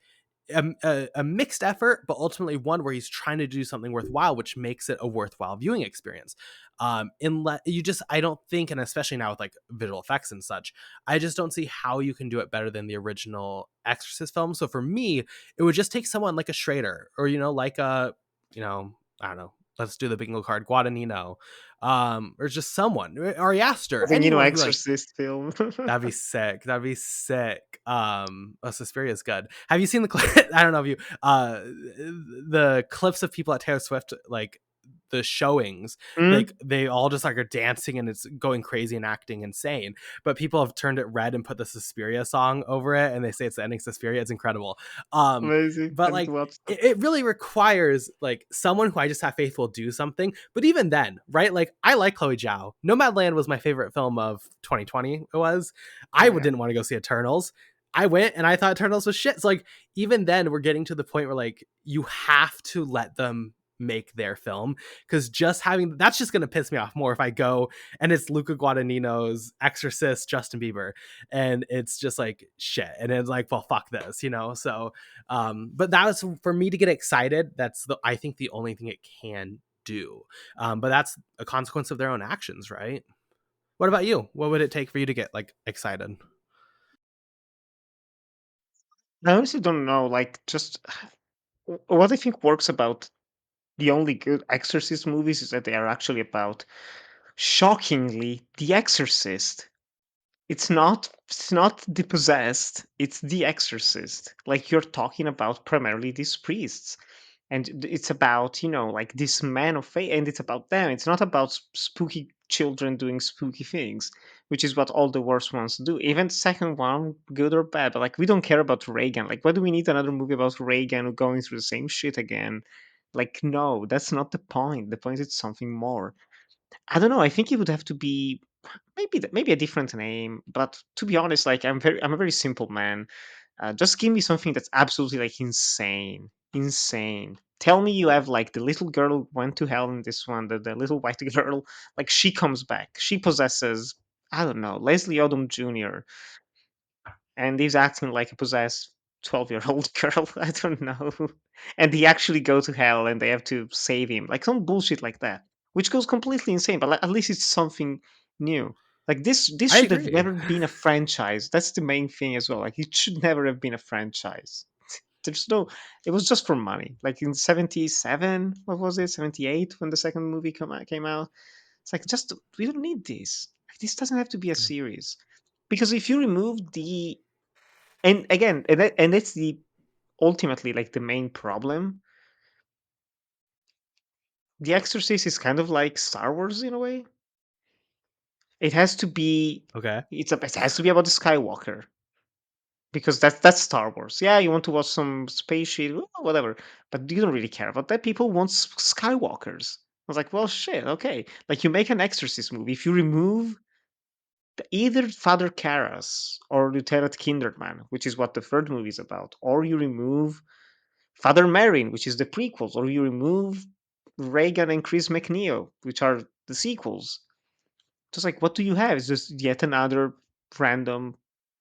a mixed effort, but ultimately one where he's trying to do something worthwhile, which makes it a worthwhile viewing experience. I don't think, and especially now with like visual effects and such, I just don't see how you can do it better than the original Exorcist film. So for me, it would just take someone like a Schrader, or like I don't know, let's do the bingo card, Guadagnino, or just someone, Ari Aster, The new anyone who like. Exorcist film. That'd be sick. That'd be sick. Suspiria is good. Have you seen the clip? I don't know if you the clips of people at Taylor Swift, like the showings, Mm? like they all just like are dancing and it's going crazy and acting insane. But people have turned it red and put the Suspiria song over it, and they say it's the ending Suspiria. It's incredible. Amazing. I But need to like watch that. it really requires like someone who I just have faith will do something. But even then, right? Like I like Chloe Zhao. Nomadland was my favorite film of 2020. It was. I Oh, yeah. didn't want to go see Eternals. I went and I thought Eternals was shit. So like even then, we're getting to the point where like you have to let them make their film, because just having that's just gonna piss me off more if I go and it's Luca Guadagnino's Exorcist, Justin Bieber, and it's just like shit, and it's like, well, fuck this, So, but that was for me to get excited. That's I think the only thing it can do. But that's a consequence of their own actions, right? What about you? What would it take for you to get like excited? I honestly don't know. Like, just what I think works about the only good Exorcist movies is that they are actually about, shockingly, The Exorcist. It's not the possessed, it's the exorcist. Like, you're talking about primarily these priests. And it's about, like, this man of faith, and it's about them. It's not about spooky children doing spooky things, which is what all the worst ones do. Even the second one, good or bad, but like, we don't care about Reagan. Like, why do we need another movie about Reagan going through the same shit again? Like, no, that's not the point. The point is something more. I don't know. I think it would have to be maybe a different name. But to be honest, like, I'm a very simple man. Just give me something that's absolutely like insane, insane. Tell me you have like the little girl who went to hell in this one, the little white girl, like she comes back, she possesses, I don't know, Leslie Odom Jr. and he's acting like a possessed 12-year-old girl. I don't know. And they actually go to hell and they have to save him. Like some bullshit like that. Which goes completely insane, but like, at least it's something new. Like this I should have agree. never been a franchise. That's the main thing as well. Like it should never have been a franchise. There's no It was just for money. Like in 77, what was it? 78 when the second movie came out. It's like, just we don't need this. Like, this doesn't have to be a Yeah. series. Because if you remove the and again, and that's the ultimately like the main problem. The Exorcist is kind of like Star Wars in a way. It has to be Okay. it has to be about the Skywalker because that's Star Wars. Yeah, you want to watch some spaceship, whatever, but you don't really care about that. People want Skywalkers. I was like, well, shit, okay. Like you make an Exorcist movie, if you remove either Father Karras or Lieutenant Kinderman, which is what the third movie is about, or you remove Father Merrin, which is the prequels, or you remove Reagan and Chris McNeil, which are the sequels. Just like, what do you have? It's just yet another random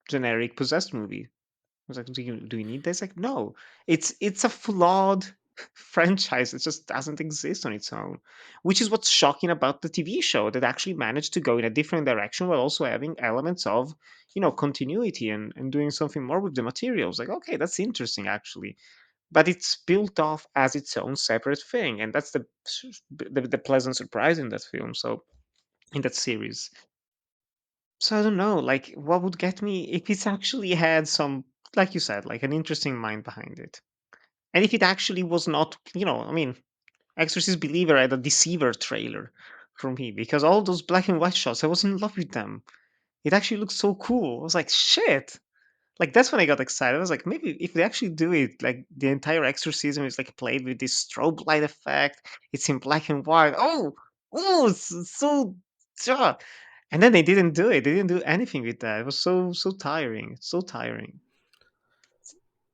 generic possessed movie. I was like, do you need this? Like, no, it's a flawed franchise. It just doesn't exist on its own, which is what's shocking about the TV show that actually managed to go in a different direction while also having elements of, continuity and doing something more with the materials. Like, okay, that's interesting actually, but it's built off as its own separate thing, and that's the pleasant surprise in that film. So in that series, so I don't know, like what would get me if it's actually had some, like you said, like an interesting mind behind it, and if it actually was not, I mean, Exorcist Believer had a Deceiver trailer for me because all those black and white shots, I was in love with them. It actually looked so cool. I was like, shit. Like that's when I got excited. I was like, maybe if they actually do it, like the entire exorcism is like played with this strobe light effect. It's in black and white. It's so yeah. And then they didn't do it. They didn't do anything with that. It was so tiring. So tiring.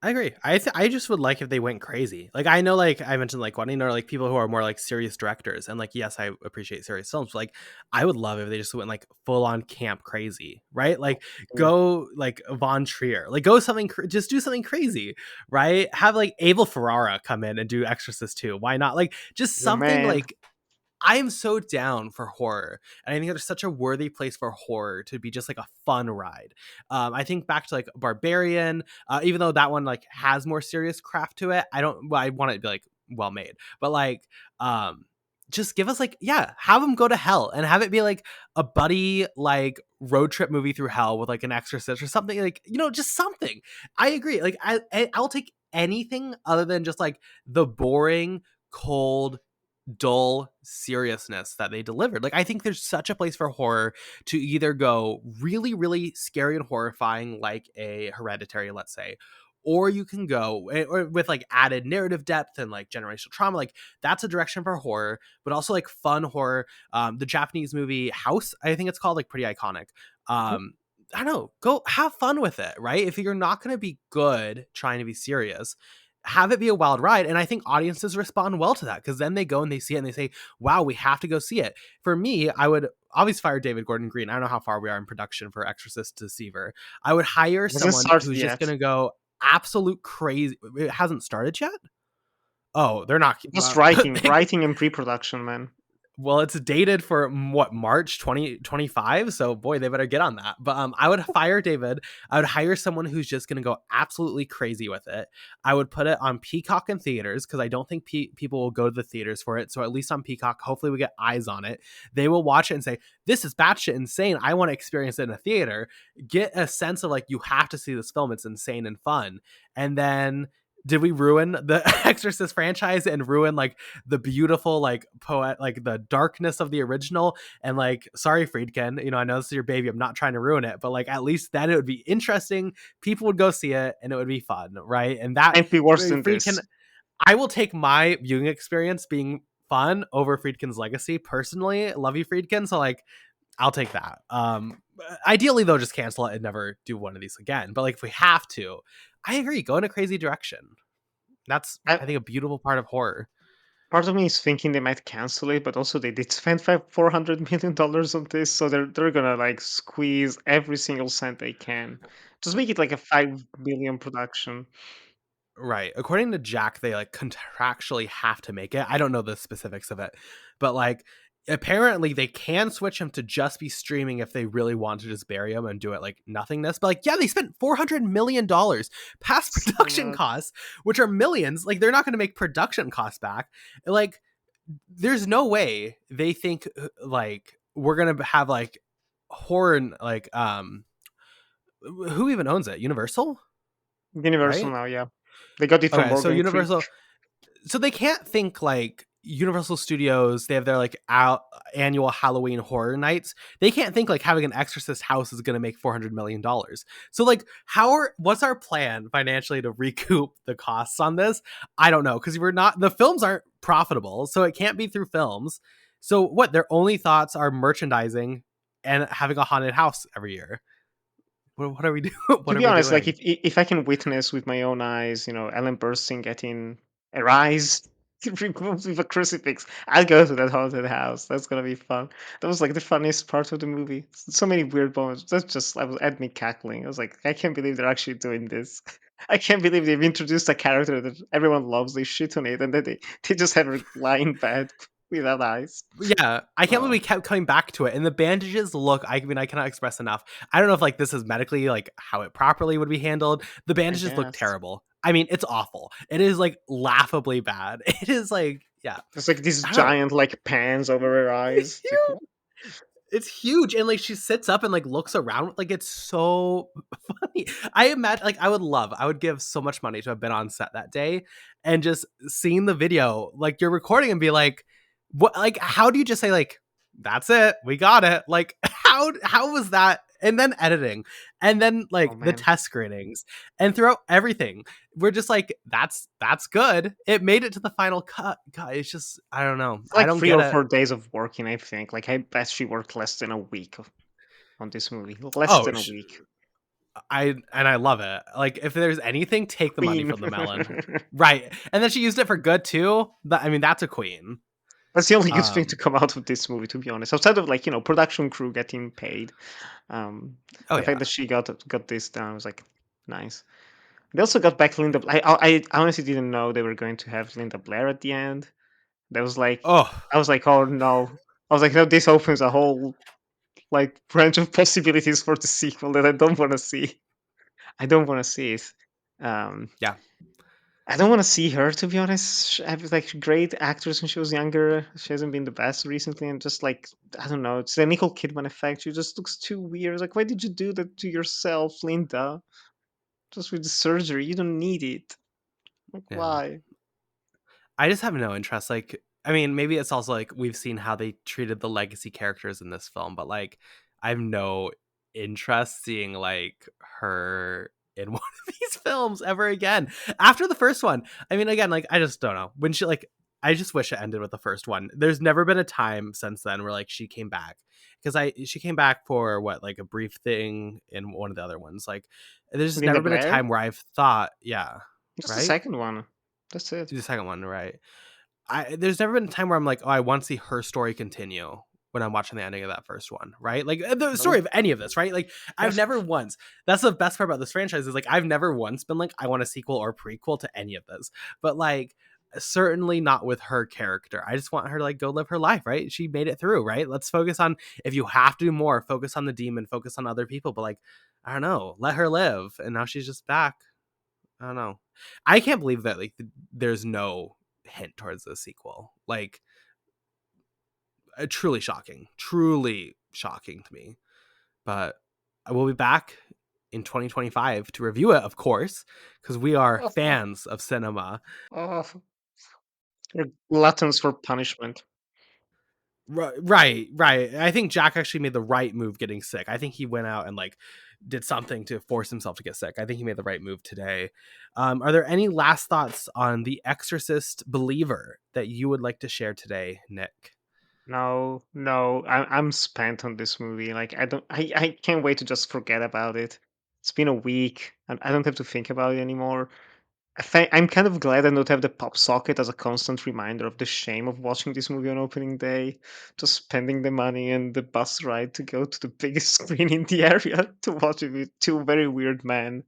I agree. I just would like if they went crazy. Like I know, like I mentioned, like wanting to like people who are more like serious directors, and like yes, I appreciate serious films. But, like I would love if they just went like full on camp crazy, right? Like Mm. go like Von Trier, like go something, just do something crazy, right? Have like Abel Ferrara come in and do Exorcist 2. Why not? Like just The something man. like I am so down for horror. And I think there's such a worthy place for horror to be just like a fun ride. I think back to like Barbarian, even though that one like has more serious craft to it. I want it to be like well made, but like, just give us like, yeah, have them go to hell and have it be like a buddy, like road trip movie through hell with like an exorcist or something like, just something. I agree. Like I'll take anything other than just like the boring, cold, dull seriousness that they delivered. Like I think there's such a place for horror to either go really, really scary and horrifying, like a Hereditary, let's say, or you can go or with like added narrative depth and like generational trauma. Like that's a direction for horror, but also like fun horror. The Japanese movie House, I think it's called, like pretty iconic. I don't know, go have fun with it, right? If you're not going to be good trying to be serious, have it be a wild ride. And I think audiences respond well to that because then they go and they see it and they say, wow, we have to go see it. For me, I would obviously fire David Gordon Green. I don't know how far we are in production for Exorcist Deceiver. I would hire Hasn't someone started who's just yet. going to go absolute crazy. It hasn't started yet. Oh, they're not. Just writing and pre-production, man. Well, it's dated for what, March 2025. So boy, they better get on that. But I would fire David. I would hire someone who's just going to go absolutely crazy with it. I would put it on Peacock and theaters because I don't think people will go to the theaters for it. So at least on Peacock, hopefully we get eyes on it. They will watch it and say, this is batshit insane. I want to experience it in a theater. Get a sense of like, you have to see this film. It's insane and fun. And then, did we ruin the Exorcist franchise and ruin like the beautiful like poet, like the darkness of the original? And like, sorry, Friedkin, I know this is your baby. I'm not trying to ruin it, but like at least then it would be interesting. People would go see it and it would be fun, right? And that Can't be worse than Friedkin, this. I will take my viewing experience being fun over Friedkin's legacy personally. Love you, Friedkin. So like, I'll take that. Ideally though, just cancel it and never do one of these again. But like if we have to, I agree, go in a crazy direction. That's, I, I think, a beautiful part of horror. Part of me is thinking they might cancel it, but also they did spend $400 million on this, so they're gonna like squeeze every single cent they can. Just make it like a 5 million production. Right. According to Jack, they like contractually have to make it. I don't know the specifics of it, but like apparently they can switch him to just be streaming if they really want to just bury him and do it like nothingness. But like, yeah, they spent $400 million past So production much. costs, which are millions. Like they're not going to make production costs back. Like there's no way they think like we're going to have like horror like who even owns it? Universal, Universal right? now, yeah. They got it from Okay, so Morgan Creek. Universal, so they can't think like Universal Studios, they have their like annual Halloween horror nights. They can't think like having an Exorcist house is going to make $400 million. So like what's our plan financially to recoup the costs on this? I don't know, because the films aren't profitable, so it can't be through films. So what, their only thoughts are merchandising and having a haunted house every year. What are we doing? To What are be we honest, like doing? if I can witness with my own eyes, Ellen Burstyn getting her eyes removed with a crucifix, I'll go to that haunted house. That's gonna be fun. That was like the funniest part of the movie. So many weird moments. I was at me cackling. I was like, I can't believe they're actually doing this. I can't believe they've introduced a character that everyone loves. They shit on it, and then they just have her lie in bed without eyes. Yeah, I can't believe Uh, we kept coming back to it. And the bandages look, I mean, I cannot express enough. I don't know if like this is medically like how it properly would be handled. The I bandages look guess. terrible. I mean, it's awful. It is like laughably bad. It is like, yeah, There's like these I don't know. giant like pans over her It's eyes. It's like, huge. It's huge. And like she sits up and like looks around. Like it's so funny. I imagine like I would give so much money to have been on set that day and just seeing the video, like you're recording and be like, what, like, how do you just say like, that's it, we got it? Like, how was that? And then editing, and then oh like the man. test screenings, and throughout everything, we're just like, that's good. It made it to the final cut. God, it's just, I don't know. It's I like don't three get or it. 4 days of working, I think. Like I bet she worked less than a week on this movie. Less Oh, than a week. I love it. Like, if there's anything, take the money Queen. from the melon. Right. And then she used it for good too. I mean, that's a queen. That's the only good thing to Um come out of this movie, to be honest. Outside of like, production crew getting paid. oh The fact yeah. that she got this done was like nice. They also got back Linda. I honestly didn't know they were going to have Linda Blair at the end. That was like, Oh, I was like, oh no. I was like, no, this opens a whole like branch of possibilities for the sequel that I don't want to see. I don't want to see it. Um, yeah. I don't want to see her, to be honest. I was like great actress when she was younger. She hasn't been the best recently, and just like I don't know, it's the Nicole Kidman effect. She just looks too weird. Like, why did you do that to yourself, Linda? Just with the surgery, you don't need it. Like, Yeah. why? I just have no interest. Like, I mean, maybe it's also like we've seen how they treated the legacy characters in this film, but like, I have no interest seeing like her in one of these films ever again after the first one. I mean, again, like, I just don't know when she like. I just wish it ended with the first one. There's never been a time since then where like she came back because she came back for what, like a brief thing in one of the other ones. Like, there's just Linda never been a Blair? time where I've thought, yeah, Just the right. second one. That's it. The second one, right? There's never been a time where I'm like, oh, I want to see her story continue when I'm watching the ending of that first one, right? Like the story No. of any of this, right? Like I've Yes. never once. That's the best part about this franchise is like I've never once been like I want a sequel or prequel to any of this, but like certainly not with her character. I just want her to like go live her life, right? She made it through, right? Let's focus on if you have to do more, focus on the demon, focus on other people, but like I don't know, let her live. And now she's just back. I don't know. I can't believe that like there's no hint towards the sequel. Like truly shocking to me. But I will be back in 2025 to review it, of course, because we are fans of cinema. Oh, you're gluttons for punishment. Right. I think Jack actually made the right move getting sick. I think he went out and like did something to force himself to get sick. I think he made the right move today. Are there any last thoughts on The Exorcist Believer that you would like to share today, Nick? No, no, I'm spent on this movie. Like, I can't wait to just forget about it. It's been a week, and I don't have to think about it anymore. I'm kind of glad I don't have the pop socket as a constant reminder of the shame of watching this movie on opening day, just spending the money and the bus ride to go to the biggest screen in the area to watch it with two very weird men.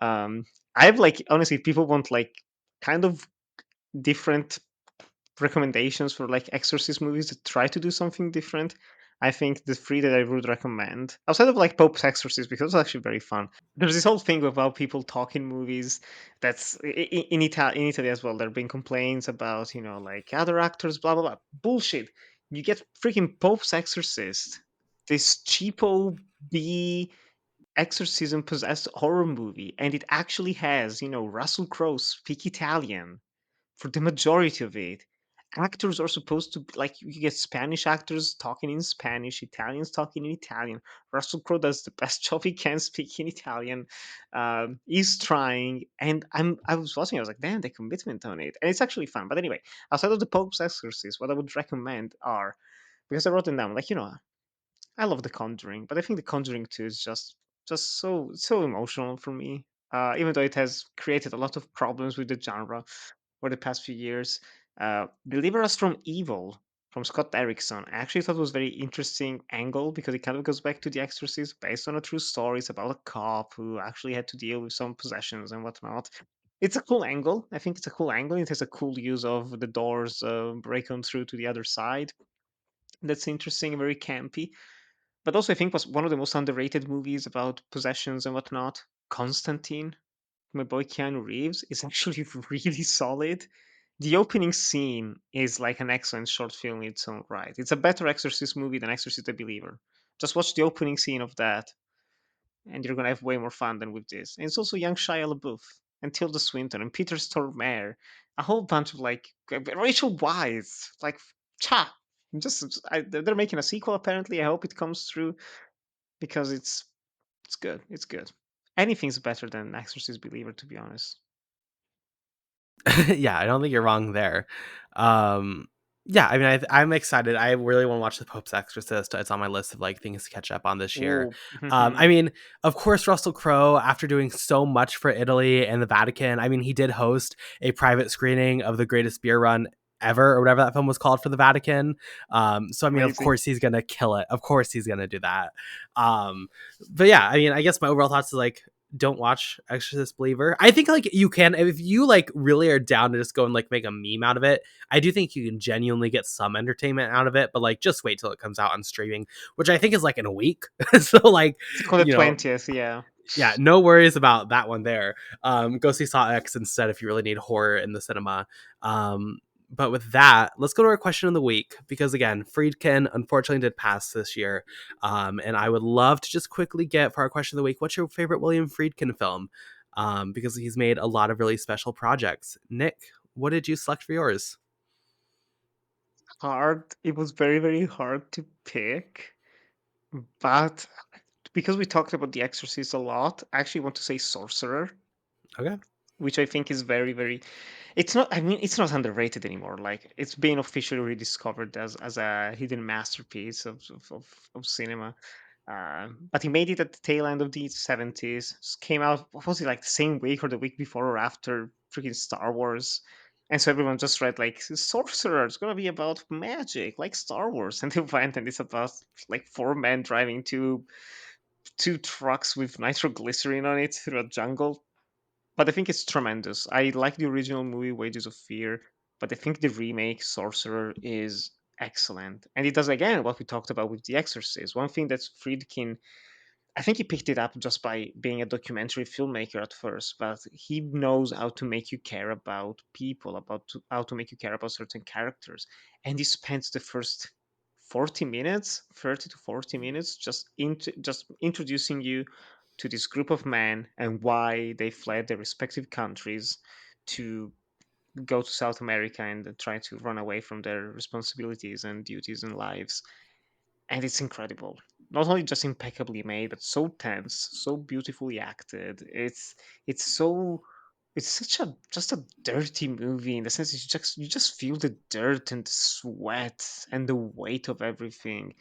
Um, I've like honestly, people want like kind of different recommendations for like exorcist movies that try to do something different. I think the three that I would recommend, outside of like Pope's Exorcist, because it's actually very fun. There's this whole thing about people talking movies that's in Italy as well. There have been complaints about, like other actors, blah, blah, blah. Bullshit. You get freaking Pope's Exorcist, this cheapo B exorcism possessed horror movie, and it actually has, Russell Crowe speak Italian for the majority of it. Actors are supposed to like you get Spanish actors talking in Spanish, Italians talking in Italian. Russell Crowe does the best job he can speaking Italian. He's trying, and I was watching. I was like, damn, the commitment on it, and it's actually fun. But anyway, outside of the Pope's Exorcist, what I would recommend are because I wrote them down. Like I love The Conjuring, but I think The Conjuring 2 is just so emotional for me. Even though it has created a lot of problems with the genre for the past few years. Deliver Us from Evil from Scott Derrickson. I actually thought it was a very interesting angle because it kind of goes back to The Exorcist, based on a true story. It's about a cop who actually had to deal with some possessions and whatnot. It's a cool angle. I think it's a cool angle. It has a cool use of the doors break on through to the other side. That's interesting and very campy. But also, I think was one of the most underrated movies about possessions and whatnot. Constantine, my boy Keanu Reeves, is actually really solid. The opening scene is like an excellent short film in its own right. It's a better Exorcist movie than Exorcist the Believer. Just watch the opening scene of that, and you're gonna have way more fun than with this. And it's also young Shia LaBeouf and Tilda Swinton and Peter Stormare, a whole bunch of like Rachel Weisz, like cha. They're making a sequel apparently. I hope it comes through because it's good. It's good. Anything's better than Exorcist Believer, to be honest. Yeah, I don't think you're wrong there. Um Yeah, I mean, I'm excited. I really want to watch The Pope's Exorcist. It's on my list of like things to catch up on this year. Ooh. I mean, of course, Russell Crowe, after doing so much for Italy and the Vatican, I mean, he did host a private screening of The Greatest Beer Run Ever, or whatever that film was called, for the Vatican. So I mean, of Amazing. course he's gonna kill it. Of course he's gonna do that. But yeah, I mean, I guess my overall thoughts is like, don't watch Exorcist Believer. I think like you can, if you like really are down to just go and like make a meme out of it, I do think you can genuinely get some entertainment out of it, but like just wait till it comes out on streaming, which I think is like in a week. So like, It's on the you know, 20th, yeah. yeah, no worries about that one there. Go see Saw X instead if you really need horror in the cinema. But with that, let's go to our question of the week, because again, Friedkin unfortunately did pass this year. And I would love to just quickly get for our question of the week, what's your favorite William Friedkin film? Because he's made a lot of really special projects. Nick, what did you select for yours? Hard. It was very, very hard to pick. But because we talked about The Exorcist a lot, I actually want to say Sorcerer, Okay. which I think is very, very. It's not. I mean, it's not underrated anymore. Like it's been officially rediscovered as a hidden masterpiece of cinema. But he made it at the tail end of the 70s. Came out. What was it, like the same week or the week before or after freaking Star Wars? And so everyone just read like Sorcerer. It's gonna be about magic, like Star Wars. And they went and it's about like four men driving two trucks with nitroglycerin on it through a jungle. But I think it's tremendous. I like the original movie Wages of Fear, but I think the remake Sorcerer is excellent. And it does again what we talked about with The Exorcist. One thing that's Friedkin, I think he picked it up just by being a documentary filmmaker at first, but he knows how to make you care about people, how to make you care about certain characters. And he spends the first 40 minutes, 30 to 40 minutes, just introducing you to this group of men and why they fled their respective countries to go to South America and try to run away from their responsibilities and duties and lives. And it's incredible. Not only just impeccably made, but so tense, so beautifully acted. It's so it's such a just a dirty movie in the sense that you just feel the dirt and the sweat and the weight of everything.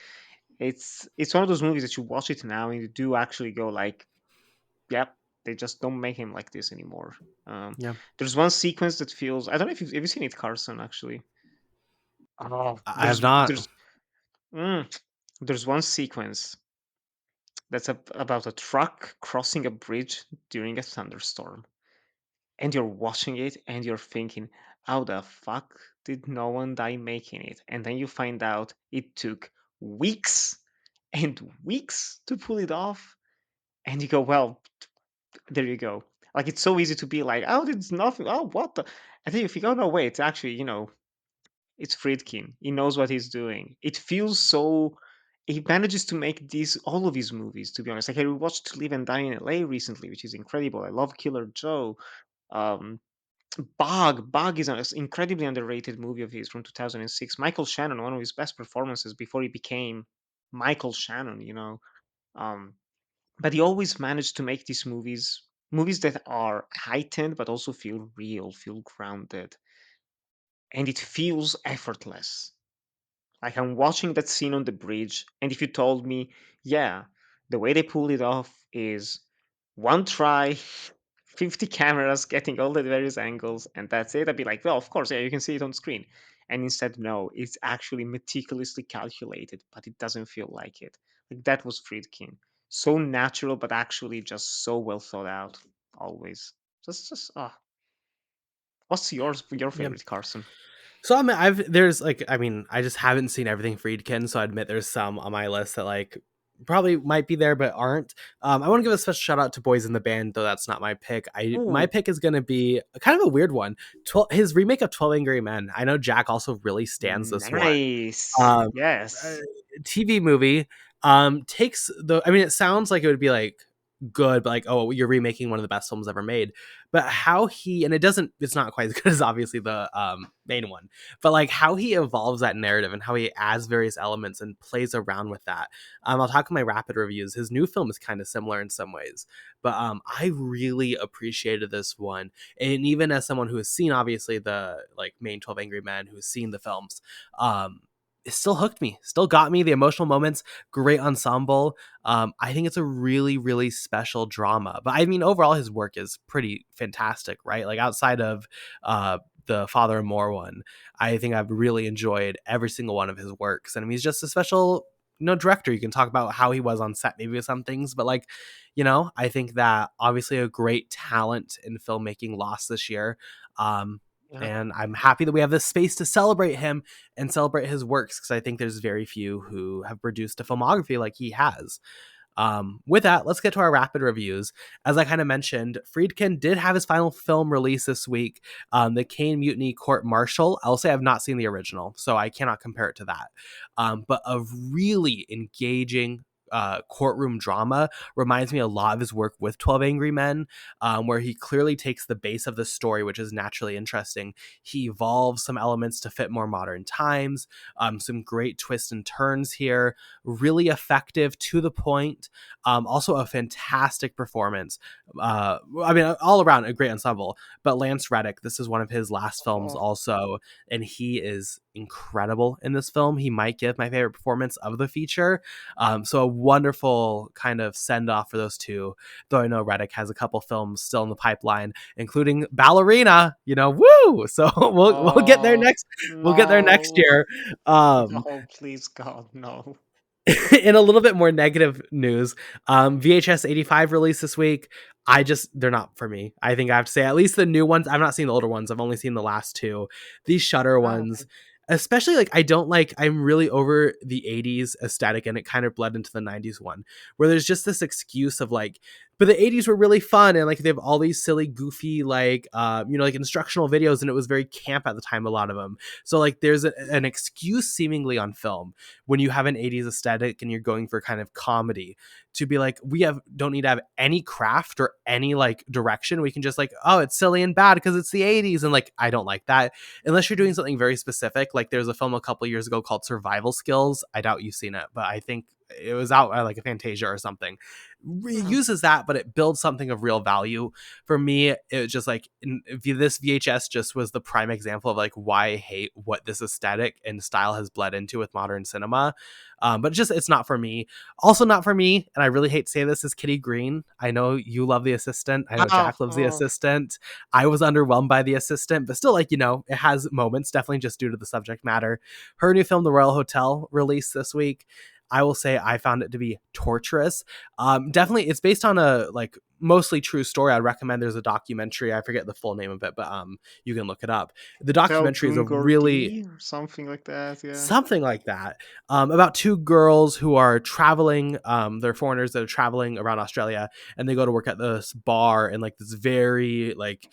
It's one of those movies that you watch it now and you do actually go like, yep, they just don't make him like this anymore. Um, Yeah. there's one sequence that feels, I don't know if have you seen it, Carson, actually. Oh, I have not. mm, there's one sequence that's about a truck crossing a bridge during a thunderstorm. And you're watching it and you're thinking, how the fuck did no one die making it? And then you find out it took weeks and weeks to pull it off. And you go, well, there you go. Like it's so easy to be like, oh, it's nothing. Oh, what the? I think if you go, no, wait, actually, it's Friedkin. He knows what he's doing. It feels so. He manages to make these all of his movies. To be honest, like I watched Live and Die in L.A. recently, which is incredible. I love Killer Joe. Um, Bog is an incredibly underrated movie of his from 2006. Michael Shannon, one of his best performances before he became Michael Shannon. Um, but he always managed to make these movies that are heightened but also feel real, feel grounded, and it feels effortless. Like I'm watching that scene on the bridge, and if you told me, yeah, the way they pulled it off is one try, 50 cameras getting all the various angles, and that's it, I'd be like, well, of course, yeah, you can see it on screen. And instead, no, it's actually meticulously calculated, but it doesn't feel like it. Like that was Friedkin. So natural, but actually just so well thought out, always. What's your Yeah. favorite, Carson? So I mean, there's like, I mean, I just haven't seen everything Friedkin, so I admit there's some on my list that like probably might be there but aren't. I want to give a special shout out to Boys in the Band, though that's not my pick. My Ooh, pick is gonna be kind of a weird one. His remake of 12 Angry Men. I know Jack also really stands this one. nice. Um, uh, Yes. TV movie takes the. I mean, it sounds like it would be like good, but like, oh, you're remaking one of the best films ever made. But how he, and it's not quite as good as obviously the main one, but like how he evolves that narrative and how he adds various elements and plays around with that. I'll talk in my rapid reviews. His new film is kind of similar in some ways, but I really appreciated this one. And even as someone who has seen obviously the like main 12 Angry Men, who's seen the films, it still hooked me, still got me. The emotional moments, great ensemble. I think it's a really, really special drama. But I mean, overall, his work is pretty fantastic, right? Like outside of the Father and More one, I think I've really enjoyed every single one of his works. And I mean, he's just a special, director. You can talk about how he was on set, maybe with some things, but like, I think that obviously a great talent in filmmaking lost this year. Yeah. And I'm happy that we have this space to celebrate him and celebrate his works, because I think there's very few who have produced a filmography like he has. With that, let's get to our rapid reviews. As I kind of mentioned, Friedkin did have his final film release this week, The Kane Mutiny Court Martial. I'll say I've not seen the original, so I cannot compare it to that. But a really engaging courtroom drama. Reminds me a lot of his work with 12 Angry Men, where he clearly takes the base of the story, which is naturally interesting. He evolves some elements to fit more modern times, some great twists and turns here, really effective, to the point. Also a fantastic performance. I mean, all around a great ensemble. But Lance Reddick, this is one of his last films Oh, also, and he is incredible in this film. He might give my favorite performance of the feature. So a wonderful kind of send off for those two. Though I know Reddick has a couple films still in the pipeline, including Ballerina. Woo! So we'll get there oh next. We'll get there next no. year. Um, No, please God, no. in a little bit more negative news, VHS 85 released this week. They're not for me. I think I have to say, at least the new ones. I've not seen the older ones. I've only seen the last two. These Shutter Ah, ones, okay. especially, I'm really over the 80s aesthetic, and it kind of bled into the 90s one, where there's just this excuse of like, but the 80s were really fun, and like they have all these silly, goofy, like, like instructional videos, and it was very camp at the time, a lot of them. So like there's an excuse seemingly on film when you have an 80s aesthetic and you're going for kind of comedy, to be like, don't need to have any craft or any like direction. We can just like, oh, it's silly and bad because it's the 80s. And like, I don't like that unless you're doing something very specific. Like there's a film a couple years ago called Survival Skills. I doubt you've seen it, but I think it was out at like a Fantasia or something. It Mhm. uses that, but it builds something of real value. For me, it was just like, this VHS just was the prime example of like why I hate what this aesthetic and style has bled into with modern cinema. But it's not for me. Also not for me, and I really hate to say this, is Kitty Green. I know you love The Assistant. I know Oh, Jack loves The oh. Assistant. I was underwhelmed by The Assistant, but still, like, it has moments, definitely just due to the subject matter. Her new film, The Royal Hotel, released this week. I will say I found it to be torturous. Definitely, it's based on a like mostly true story. I'd recommend. There's a documentary. I forget the full name of it, but you can look it up. The Tel documentary is a really Gungordi or something like that, yeah. something like that, about two girls who are traveling. They're foreigners that are traveling around Australia, and they go to work at this bar in like this very like,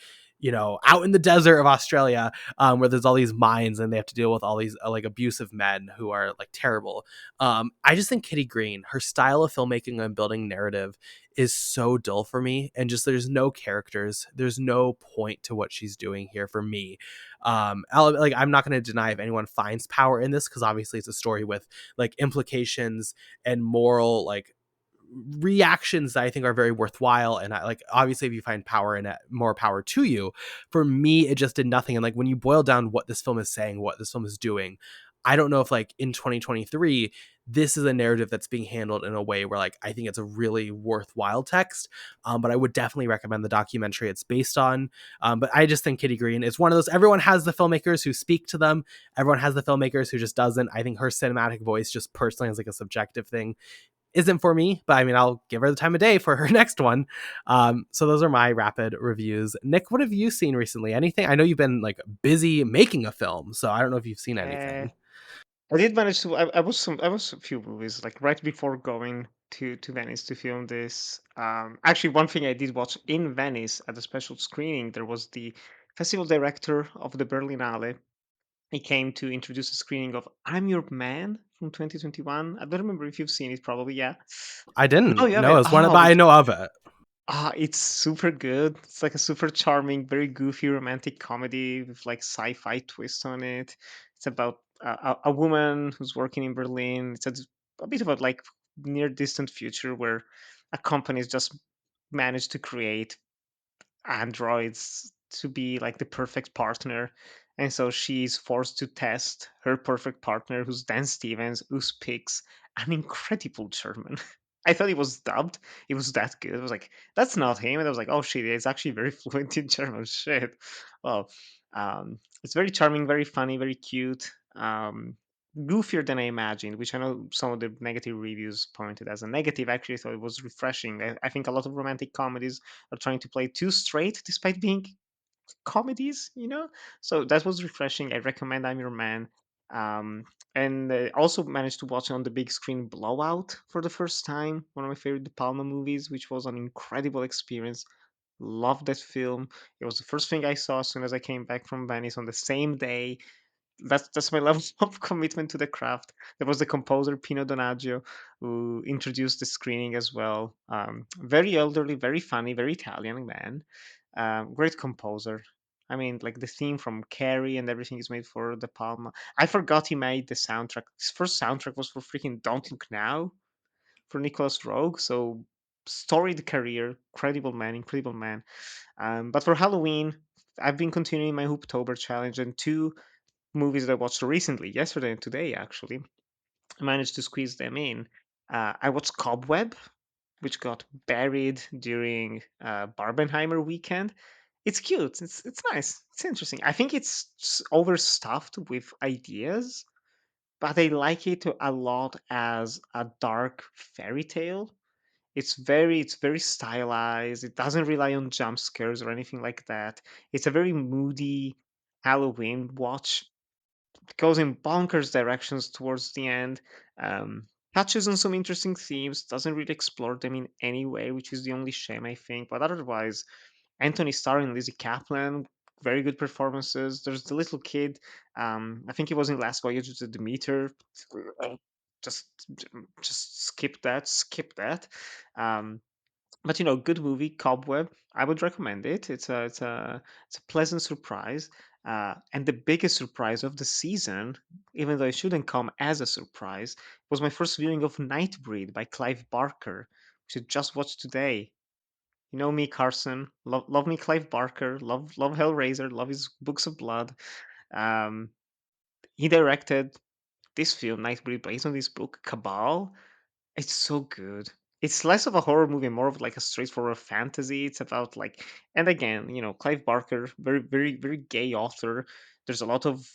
out in the desert of Australia, where there's all these mines, and they have to deal with all these like abusive men who are like terrible. I just think Kitty Green, her style of filmmaking and building narrative is so dull for me, and just there's no characters, there's no point to what she's doing here for me. I'm not going to deny if anyone finds power in this, because obviously it's a story with like implications and moral like reactions that I think are very worthwhile. And I like, obviously, if you find power in it, more power to you. For me, it just did nothing. And like when you boil down what this film is saying, what this film is doing, I don't know if like in 2023 this is a narrative that's being handled in a way where like I think it's a really worthwhile text. But I would definitely recommend the documentary it's based on. But I just think Kitty Green is one of those, everyone has the filmmakers who speak to them, everyone has the filmmakers who just doesn't. I think her cinematic voice just personally is like a subjective thing, isn't for me, but I mean, I'll give her the time of day for her next one. So those are my rapid reviews. Nick, what have you seen recently? Anything? I know you've been like busy making a film, so I don't know if you've seen Eh, anything. I did manage to. I was a few movies like right before going to Venice to film this. Actually, one thing I did watch in Venice at a special screening, there was the festival director of the Berlinale. He came to introduce a screening of "I'm Your Man" from 2021. I don't remember if you've seen it. Probably, yeah. I Oh, you didn't know haven't? it was one of, Oh, but I know of it. it's super good. It's like a super charming, very goofy romantic comedy with like sci-fi twist on it. It's about a woman who's working in Berlin. It's a bit about like near distant future where a company has just managed to create androids to be like the perfect partner. And so she's forced to test her perfect partner, who's Dan Stevens, who speaks an incredible German. I thought he was dubbed. It was that good. I was like, that's not him. And I was like, oh shit, he's actually very fluent in German. Shit. Well, it's very charming, very funny, very cute. Goofier than I imagined, which I know some of the negative reviews pointed as a negative. Actually, I thought it was refreshing. I think a lot of romantic comedies are trying to play too straight despite being comedies, you know? So that was refreshing. I recommend I'm Your Man. Um, and also managed to watch it on the big screen Blowout for the first time, one of my favorite De Palma movies, which was an incredible experience. Loved that film. It was the first thing I saw as soon as I came back from Venice on the same day. That's my level of commitment to the craft. There was the composer Pino Donaggio who introduced the screening as well. Very elderly, very funny, very Italian man. Great composer. I mean, like the theme from Carrie and everything is made for De Palma. I forgot he made the soundtrack. His first soundtrack was for freaking Don't Look Now for Nicholas Rogue. So storied career, incredible man, incredible man. But for Halloween, I've been continuing my Hooptober challenge, and two movies that I watched recently, yesterday and today, actually, I managed to squeeze them in. I watched Cobweb, which got buried during Barbenheimer weekend. It's cute. It's nice. It's interesting. I think it's overstuffed with ideas, but I like it a lot as a dark fairy tale. It's very stylized. It doesn't rely on jump scares or anything like that. It's a very moody Halloween watch, goes in bonkers directions towards the end. Um, Touches on some interesting themes, doesn't really explore them in any way, which is the only shame, I think. But otherwise, Anthony Starr and Lizzie Kaplan, very good performances. There's the little kid. I think he was in Last Voyage of the Demeter. Just, just skip that. Skip that. Um, but good movie, Cobweb. I would recommend it. It's a pleasant surprise. And the biggest surprise of the season, even though it shouldn't come as a surprise, was my first viewing of Nightbreed by Clive Barker, which I just watched today. You know me, Carson. Love me, Clive Barker. Love Hellraiser. Love his books of blood. Um, he directed this film, Nightbreed, based on this book, Cabal. It's so good. It's less of a horror movie, more of like a straightforward fantasy. It's about like, and again, Clive Barker, very, very, very gay author. There's a lot of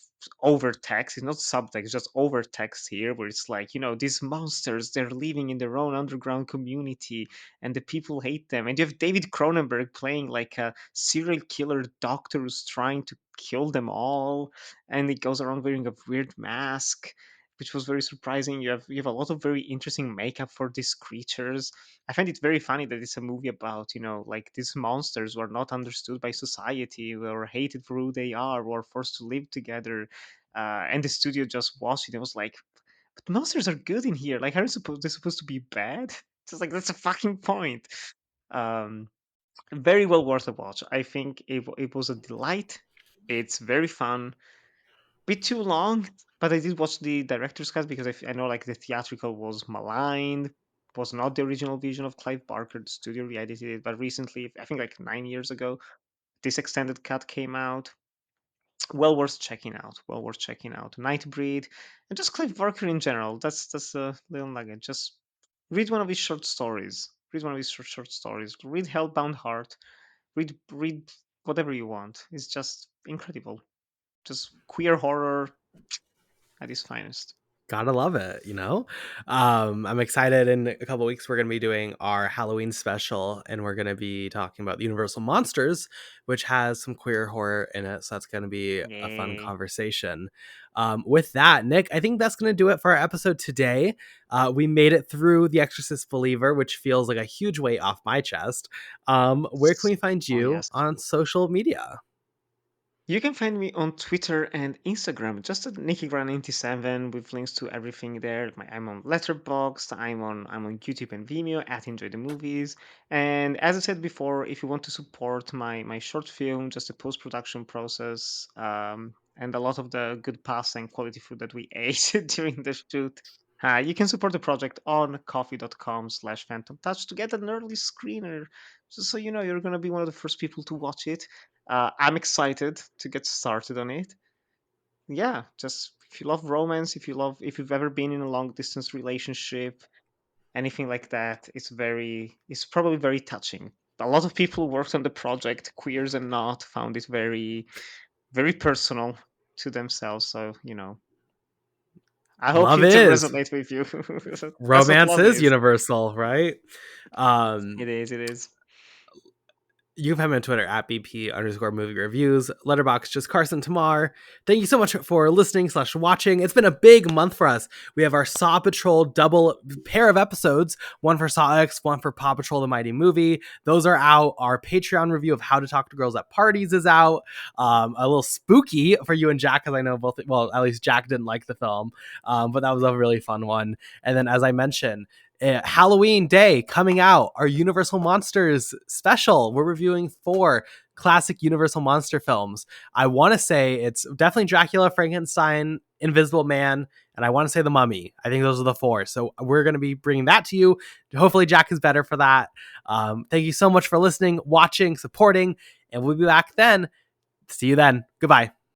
over text. It's not subtext, it's just over text here, where it's like, these monsters, they're living in their own underground community, and the people hate them. And you have David Cronenberg playing like a serial killer doctor who's trying to kill them all, and he goes around wearing a weird mask, which was very surprising. You have a lot of very interesting makeup for these creatures. I find it very funny that it's a movie about like these monsters who are not understood by society, who are hated for who they are, or forced to live together. And the studio just watched it. It was like, but monsters are good in here. Like, are they supposed to be bad? Just like that's a fucking point. Um, Very well worth a watch. I think it was a delight. It's very fun, bit too long, but I did watch the director's cut because I know like the theatrical was maligned, was not the original vision of Clive Barker. The studio re-edited it, but recently, I think like 9 years ago, this extended cut came out. Well worth checking out. Well worth checking out. Nightbreed and just Clive Barker in general. That's a little nugget. Just read one of his short stories. Read one of his short stories. Read Hellbound Heart. Read whatever you want. It's just incredible. Just queer horror at its finest. Gotta love it. I'm excited. In a couple weeks we're gonna be doing our Halloween special, and we're gonna be talking about Universal Monsters, which has some queer horror in it, so that's gonna be a fun Yay. conversation. With that, Nick, I think that's gonna do it for our episode today. We made it through The Exorcist Believer, which feels like a huge weight off my chest. Where can we find Oh, you yes. on social media? You can find me on Twitter and Instagram, just at NickyGran97 with links to everything there. I'm on Letterboxd, I'm on YouTube and Vimeo at Enjoy the Movies. And as I said before, if you want to support my short film, just the post production process, and a lot of the good pasta and quality food that we ate during the shoot, you can support the project on coffee.com/Phantom Touch to get an early screener. Just so you know, you're gonna be one of the first people to watch it. I'm excited to get started on it. Yeah, just if you love romance, if you've ever been in a long distance relationship, anything like that, it's probably very touching. A lot of people who worked on the project, queers and not, found it very, very personal to themselves. So, I hope Love it is. resonate with you. That's what Romance love is is. universal, right? It is, it is. You can find me on Twitter at BP_movie reviews. Letterboxd, just Carson Tamar. Thank you so much for listening/watching. It's been a big month for us. We have our Saw Patrol double pair of episodes, one for Saw X, one for Paw Patrol the Mighty Movie. Those are out. Our Patreon review of How to Talk to Girls at Parties is out. A little spooky for you and Jack, because I know both, well, at least Jack didn't like the film, but that was a really fun one. And then, as I mentioned, Halloween Day coming out, our Universal Monsters special. We're reviewing 4 classic Universal Monster films. I want to say it's definitely Dracula, Frankenstein, Invisible Man, and I want to say The Mummy. I think those are the 4. So we're going to be bringing that to you. Hopefully Jack is better for that. Thank you so much for listening, watching, supporting, and we'll be back then. See you then. Goodbye.